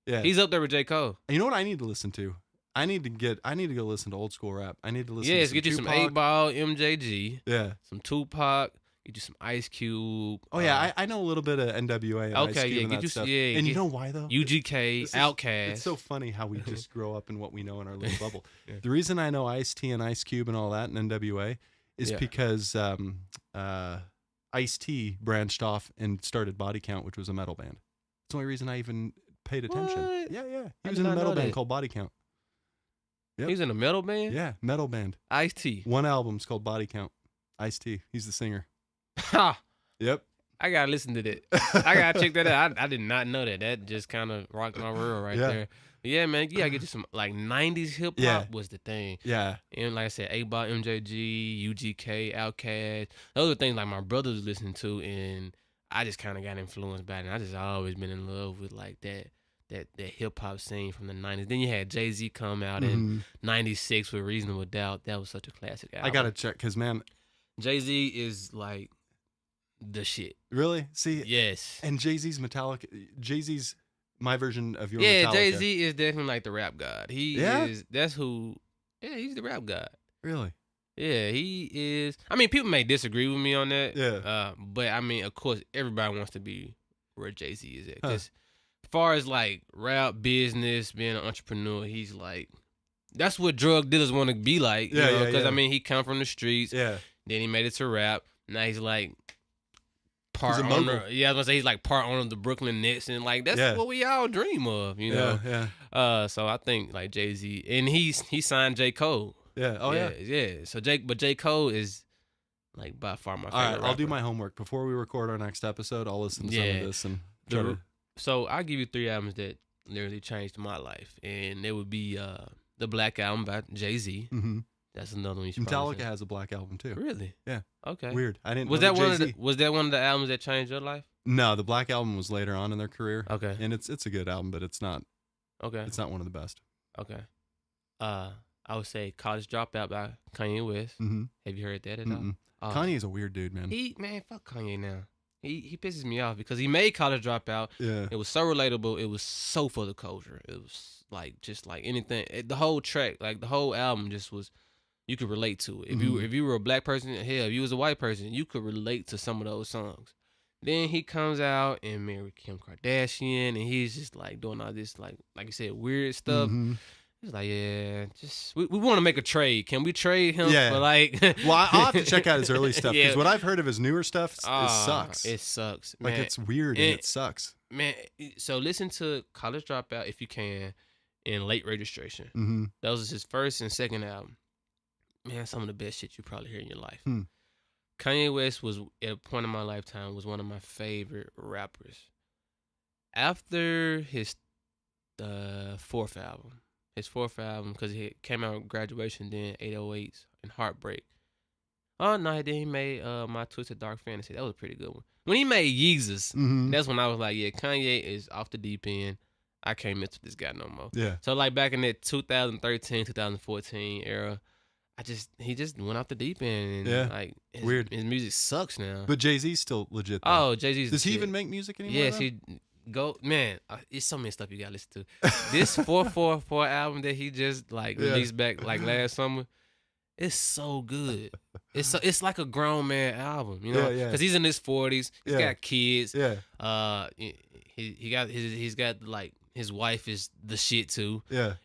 [SPEAKER 2] yeah.
[SPEAKER 1] He's up there with J. Cole.
[SPEAKER 2] You know what I need to listen to? I need to go listen to old school rap. I need to listen.
[SPEAKER 1] Yes,
[SPEAKER 2] to
[SPEAKER 1] get you some
[SPEAKER 2] Tupac.
[SPEAKER 1] 8-Ball, MJG,
[SPEAKER 2] Yeah.
[SPEAKER 1] some Tupac, get you some Ice Cube.
[SPEAKER 2] Oh yeah, I know a little bit of NWA. And Ice
[SPEAKER 1] Okay,
[SPEAKER 2] Cube
[SPEAKER 1] yeah,
[SPEAKER 2] and
[SPEAKER 1] get
[SPEAKER 2] that
[SPEAKER 1] you
[SPEAKER 2] stuff.
[SPEAKER 1] yeah,
[SPEAKER 2] and you
[SPEAKER 1] get
[SPEAKER 2] know why though?
[SPEAKER 1] UGK,
[SPEAKER 2] This is-
[SPEAKER 1] Outkast.
[SPEAKER 2] It's so funny how we just grow up in what we know in our little bubble.
[SPEAKER 1] Yeah.
[SPEAKER 2] The reason I know Ice-T and Ice Cube and all that and NWA is
[SPEAKER 1] Yeah.
[SPEAKER 2] because Ice-T branched off and started Body Count, which was a metal band. It's the only reason I even paid attention.
[SPEAKER 1] What?
[SPEAKER 2] Yeah. He
[SPEAKER 1] I
[SPEAKER 2] was
[SPEAKER 1] did
[SPEAKER 2] in a
[SPEAKER 1] not
[SPEAKER 2] metal
[SPEAKER 1] know
[SPEAKER 2] band
[SPEAKER 1] that.
[SPEAKER 2] called Body Count. Yep.
[SPEAKER 1] He's in a metal band.
[SPEAKER 2] Yeah, metal band.
[SPEAKER 1] Ice-T.
[SPEAKER 2] One album's called Body Count. Ice-T. He's the singer.
[SPEAKER 1] Ha!
[SPEAKER 2] Yep.
[SPEAKER 1] I gotta listen to that. I gotta check that out. I did not know that. That just kind of rocked my world right
[SPEAKER 2] Yeah.
[SPEAKER 1] there. But yeah, man, you gotta get you some like '90s hip hop
[SPEAKER 2] Yeah.
[SPEAKER 1] was the thing.
[SPEAKER 2] Yeah.
[SPEAKER 1] And like I said, 8-Ball, MJG, UGK, Outkast. Those are things like my brother was listening to, and I just kind of got influenced by it. And I just always been in love with like that hip hop scene from the '90s. Then you had Jay-Z come out in
[SPEAKER 2] Mhm.
[SPEAKER 1] '96 with Reasonable Doubt. That was such a classic album.
[SPEAKER 2] I gotta check because man,
[SPEAKER 1] Jay-Z is like the shit.
[SPEAKER 2] really see.
[SPEAKER 1] Yes.
[SPEAKER 2] And Jay-Z's Metallica. Jay-Z's my version of your
[SPEAKER 1] Yeah,
[SPEAKER 2] Metallica.
[SPEAKER 1] Jay-Z is definitely like the rap god. He
[SPEAKER 2] Yeah?
[SPEAKER 1] is. That's who. Yeah, he's the rap god.
[SPEAKER 2] Really?
[SPEAKER 1] Yeah, he is. I mean, people may disagree with me on that.
[SPEAKER 2] Yeah.
[SPEAKER 1] But I mean, of course, everybody wants to be where Jay-Z is at.
[SPEAKER 2] Huh.
[SPEAKER 1] 'Cause as far as like rap business, being an entrepreneur, he's like, that's what drug dealers want to be like.
[SPEAKER 2] Yeah, yeah,
[SPEAKER 1] Because
[SPEAKER 2] yeah.
[SPEAKER 1] I mean, he come from the streets.
[SPEAKER 2] Yeah.
[SPEAKER 1] Then he made it to rap. Now he's like part
[SPEAKER 2] He's a
[SPEAKER 1] owner.
[SPEAKER 2] mogul.
[SPEAKER 1] Yeah, I was gonna say he's like part owner of the Brooklyn Nets, and like that's
[SPEAKER 2] Yeah.
[SPEAKER 1] what we all dream of, you know.
[SPEAKER 2] Yeah.
[SPEAKER 1] So I think like Jay-Z, and he signed J. Cole.
[SPEAKER 2] Yeah. Oh yeah.
[SPEAKER 1] yeah. So J. Cole is like by far my favorite.
[SPEAKER 2] All right. I'll do
[SPEAKER 1] rapper.
[SPEAKER 2] my homework before we record our next episode. I'll listen to some
[SPEAKER 1] Yeah.
[SPEAKER 2] of this and
[SPEAKER 1] The-
[SPEAKER 2] try to.
[SPEAKER 1] So I'll give you 3 albums that literally changed my life, and it would be the Black Album by Jay-Z.
[SPEAKER 2] Mhm.
[SPEAKER 1] That's another one you should probably
[SPEAKER 2] Metallica has a black album too.
[SPEAKER 1] say. Really?
[SPEAKER 2] Yeah.
[SPEAKER 1] Okay.
[SPEAKER 2] Weird. I didn't.
[SPEAKER 1] Was
[SPEAKER 2] know
[SPEAKER 1] that one of
[SPEAKER 2] Jay-Z-
[SPEAKER 1] the Was that one of the albums that changed your life?
[SPEAKER 2] No, the Black Album was later on in their career,
[SPEAKER 1] Okay.
[SPEAKER 2] and it's a good album, but it's not
[SPEAKER 1] Okay.
[SPEAKER 2] one of the best.
[SPEAKER 1] Okay. I would say College Dropout by Kanye West.
[SPEAKER 2] Mm-hmm.
[SPEAKER 1] Have you heard that at all? Oh,
[SPEAKER 2] Kanye's a weird dude, man.
[SPEAKER 1] man, fuck Kanye now. He pisses me off because he made College Dropout.
[SPEAKER 2] Yeah.
[SPEAKER 1] It was so relatable. It was so for the culture. It was like just like anything. The whole track, like the whole album, just was you could relate to it. If you were a black person, hell, if you was a white person, you could relate to some of those songs. Then he comes out and married Kim Kardashian, and he's just like doing all this like you said weird stuff.
[SPEAKER 2] Mhm.
[SPEAKER 1] He's like, yeah, just we want to make a trade. Can we trade him
[SPEAKER 2] Yeah.
[SPEAKER 1] for like?
[SPEAKER 2] Well, I'll have to check out his early stuff because
[SPEAKER 1] Yeah.
[SPEAKER 2] what I've heard of his newer stuff it
[SPEAKER 1] Ah,
[SPEAKER 2] sucks.
[SPEAKER 1] It sucks,
[SPEAKER 2] like
[SPEAKER 1] man.
[SPEAKER 2] it's weird and it sucks.
[SPEAKER 1] Man, so listen to College Dropout if you can, in Late Registration.
[SPEAKER 2] Mm-hmm.
[SPEAKER 1] That was his first and second album. Man, some of the best shit you probably hear in your life.
[SPEAKER 2] Hmm.
[SPEAKER 1] Kanye West was at a point in my lifetime was one of my favorite rappers. After his fourth album, because he came out with Graduation, then 808s and Heartbreak. Oh no, then he made My Twisted Dark Fantasy. That was a pretty good one. When he made Yeezus,
[SPEAKER 2] Mm-hmm.
[SPEAKER 1] that's when I was like, yeah, Kanye is off the deep end. I can't mess with this guy no more.
[SPEAKER 2] Yeah.
[SPEAKER 1] So like back in that 2013, 2014 era, he just went off the deep end. And
[SPEAKER 2] Yeah.
[SPEAKER 1] like
[SPEAKER 2] Weird.
[SPEAKER 1] His music sucks now.
[SPEAKER 2] But Jay-Z's still legit. Though.
[SPEAKER 1] Oh, Jay-Z's
[SPEAKER 2] Does
[SPEAKER 1] the
[SPEAKER 2] he
[SPEAKER 1] shit.
[SPEAKER 2] even make music anymore?
[SPEAKER 1] Yes,
[SPEAKER 2] though?
[SPEAKER 1] he go man. It's so many stuff you gotta listen to. This 444 album that he just like
[SPEAKER 2] Yeah.
[SPEAKER 1] released back like last summer, it's so good. It's like a grown man album, you know,
[SPEAKER 2] Yeah, yeah.
[SPEAKER 1] because he's in his 40s. He's
[SPEAKER 2] Yeah.
[SPEAKER 1] got kids.
[SPEAKER 2] Yeah.
[SPEAKER 1] He's got like his wife is the shit too.
[SPEAKER 2] Yeah.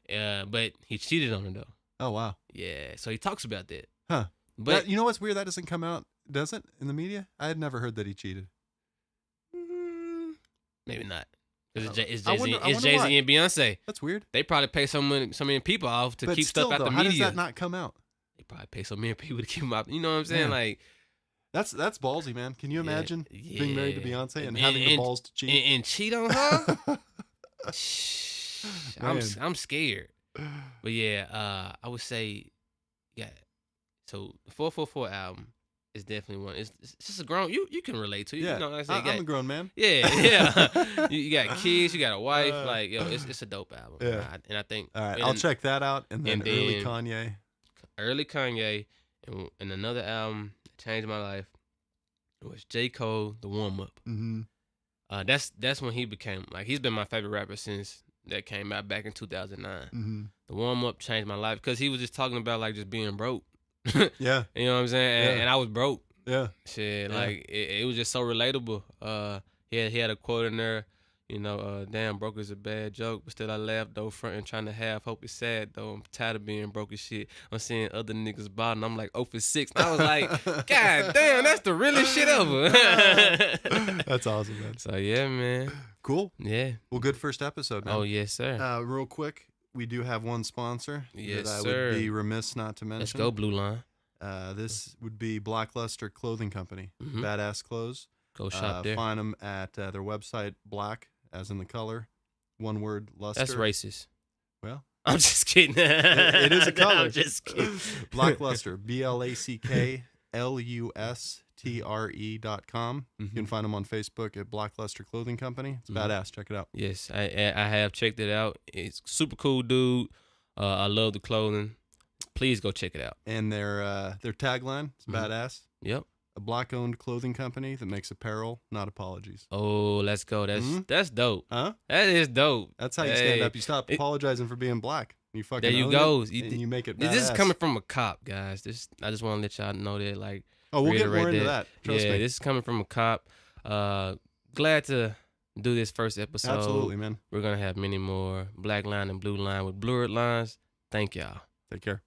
[SPEAKER 1] But he cheated on her though.
[SPEAKER 2] Oh wow.
[SPEAKER 1] Yeah, so he talks about that.
[SPEAKER 2] Huh.
[SPEAKER 1] But
[SPEAKER 2] You know what's weird? That doesn't come out, does it, in the media? I had never heard that he cheated.
[SPEAKER 1] maybe not. 'Cause it's
[SPEAKER 2] I
[SPEAKER 1] Jay-Z,
[SPEAKER 2] wonder- I
[SPEAKER 1] it's
[SPEAKER 2] wonder
[SPEAKER 1] Jay-Z
[SPEAKER 2] why.
[SPEAKER 1] and Beyonce.
[SPEAKER 2] That's weird.
[SPEAKER 1] They probably pay so many people off to
[SPEAKER 2] But
[SPEAKER 1] keep
[SPEAKER 2] still,
[SPEAKER 1] stuff out
[SPEAKER 2] though,
[SPEAKER 1] the
[SPEAKER 2] how
[SPEAKER 1] media.
[SPEAKER 2] does that not come out?
[SPEAKER 1] They probably pay so many people to keep them out. You know what I'm saying?
[SPEAKER 2] Yeah.
[SPEAKER 1] Like
[SPEAKER 2] That's ballsy, man. Can you imagine being married to
[SPEAKER 1] yeah.
[SPEAKER 2] Beyonce and
[SPEAKER 1] And-
[SPEAKER 2] having the
[SPEAKER 1] and-
[SPEAKER 2] balls to cheat?
[SPEAKER 1] and cheat on her. Shh,
[SPEAKER 2] Man.
[SPEAKER 1] I'm scared. But yeah, I would say, yeah. So the 444 album, it's definitely one. It's just a grown. You can relate to.
[SPEAKER 2] Yeah,
[SPEAKER 1] You know, like I said, you
[SPEAKER 2] I'm
[SPEAKER 1] got,
[SPEAKER 2] a grown man.
[SPEAKER 1] yeah, yeah. you got kids, you got a wife.
[SPEAKER 2] Uh,
[SPEAKER 1] Like yo, it's a dope album.
[SPEAKER 2] Yeah.
[SPEAKER 1] And I think
[SPEAKER 2] All right,
[SPEAKER 1] and
[SPEAKER 2] I'll
[SPEAKER 1] then
[SPEAKER 2] check that out, and then
[SPEAKER 1] and
[SPEAKER 2] early
[SPEAKER 1] then-
[SPEAKER 2] Kanye.
[SPEAKER 1] early Kanye and another album that changed my life was J. Cole, The Warm Up.
[SPEAKER 2] Mm-hmm.
[SPEAKER 1] That's when he became like he's been my favorite rapper since that came out back in 2009.
[SPEAKER 2] Mm-hmm.
[SPEAKER 1] The Warm Up changed my life because he was just talking about like just being broke.
[SPEAKER 2] Yeah,
[SPEAKER 1] You know what I'm saying? And,
[SPEAKER 2] Yeah.
[SPEAKER 1] and I was broke.
[SPEAKER 2] yeah.
[SPEAKER 1] Shit,
[SPEAKER 2] Yeah.
[SPEAKER 1] like it was just so relatable. He had a quote in there, you know, damn, broke is a bad joke, but still I laugh though, front and trying to have hope is sad though. I'm tired of being broke as shit. I'm seeing other niggas bottom. I'm like 0 for 6. And I was like, God damn, that's the realest shit ever.
[SPEAKER 2] That's awesome, man.
[SPEAKER 1] So yeah, man.
[SPEAKER 2] Cool.
[SPEAKER 1] Yeah.
[SPEAKER 2] Well, good first episode, man.
[SPEAKER 1] Oh yes, sir.
[SPEAKER 2] Real quick, we do have one sponsor
[SPEAKER 1] Yes,
[SPEAKER 2] that I
[SPEAKER 1] sir.
[SPEAKER 2] would be remiss not to mention.
[SPEAKER 1] Let's go, Blue Line.
[SPEAKER 2] This would be Blackluster Clothing Company.
[SPEAKER 1] Mhm.
[SPEAKER 2] Badass clothes.
[SPEAKER 1] Go shop there.
[SPEAKER 2] Find them at their website, black, as in the color, one word, luster.
[SPEAKER 1] That's racist.
[SPEAKER 2] Well,
[SPEAKER 1] I'm just kidding.
[SPEAKER 2] it is a color.
[SPEAKER 1] I'm just kidding.
[SPEAKER 2] Blackluster, BLACKLUSTRE.com. You can find them on Facebook at Blackluster Clothing Company. It's
[SPEAKER 1] Mhm.
[SPEAKER 2] badass. Check it out.
[SPEAKER 1] Yes, I have checked it out. It's super cool, dude. I love the clothing. Please go check it out.
[SPEAKER 2] And their tagline is
[SPEAKER 1] Mhm.
[SPEAKER 2] badass.
[SPEAKER 1] Yep.
[SPEAKER 2] A black-owned clothing company that makes apparel, not apologies.
[SPEAKER 1] Oh, let's go.
[SPEAKER 2] Mhm.
[SPEAKER 1] That's dope.
[SPEAKER 2] Huh?
[SPEAKER 1] That is dope.
[SPEAKER 2] That's how you stand
[SPEAKER 1] Hey,
[SPEAKER 2] up. You stop
[SPEAKER 1] it-
[SPEAKER 2] apologizing for being black. You fucking
[SPEAKER 1] There you
[SPEAKER 2] own
[SPEAKER 1] go.
[SPEAKER 2] it,
[SPEAKER 1] You-
[SPEAKER 2] and you make it badass.
[SPEAKER 1] This is coming from a cop, guys. I just want to let y'all know that, like,
[SPEAKER 2] Oh, we'll get
[SPEAKER 1] reiterate
[SPEAKER 2] more into that. Trust
[SPEAKER 1] yeah,
[SPEAKER 2] me.
[SPEAKER 1] this is coming from a cop. Glad to do this first episode.
[SPEAKER 2] Absolutely, man.
[SPEAKER 1] We're gonna have many more. Black Line and Blue Line with blurred lines. Thank y'all.
[SPEAKER 2] Take care.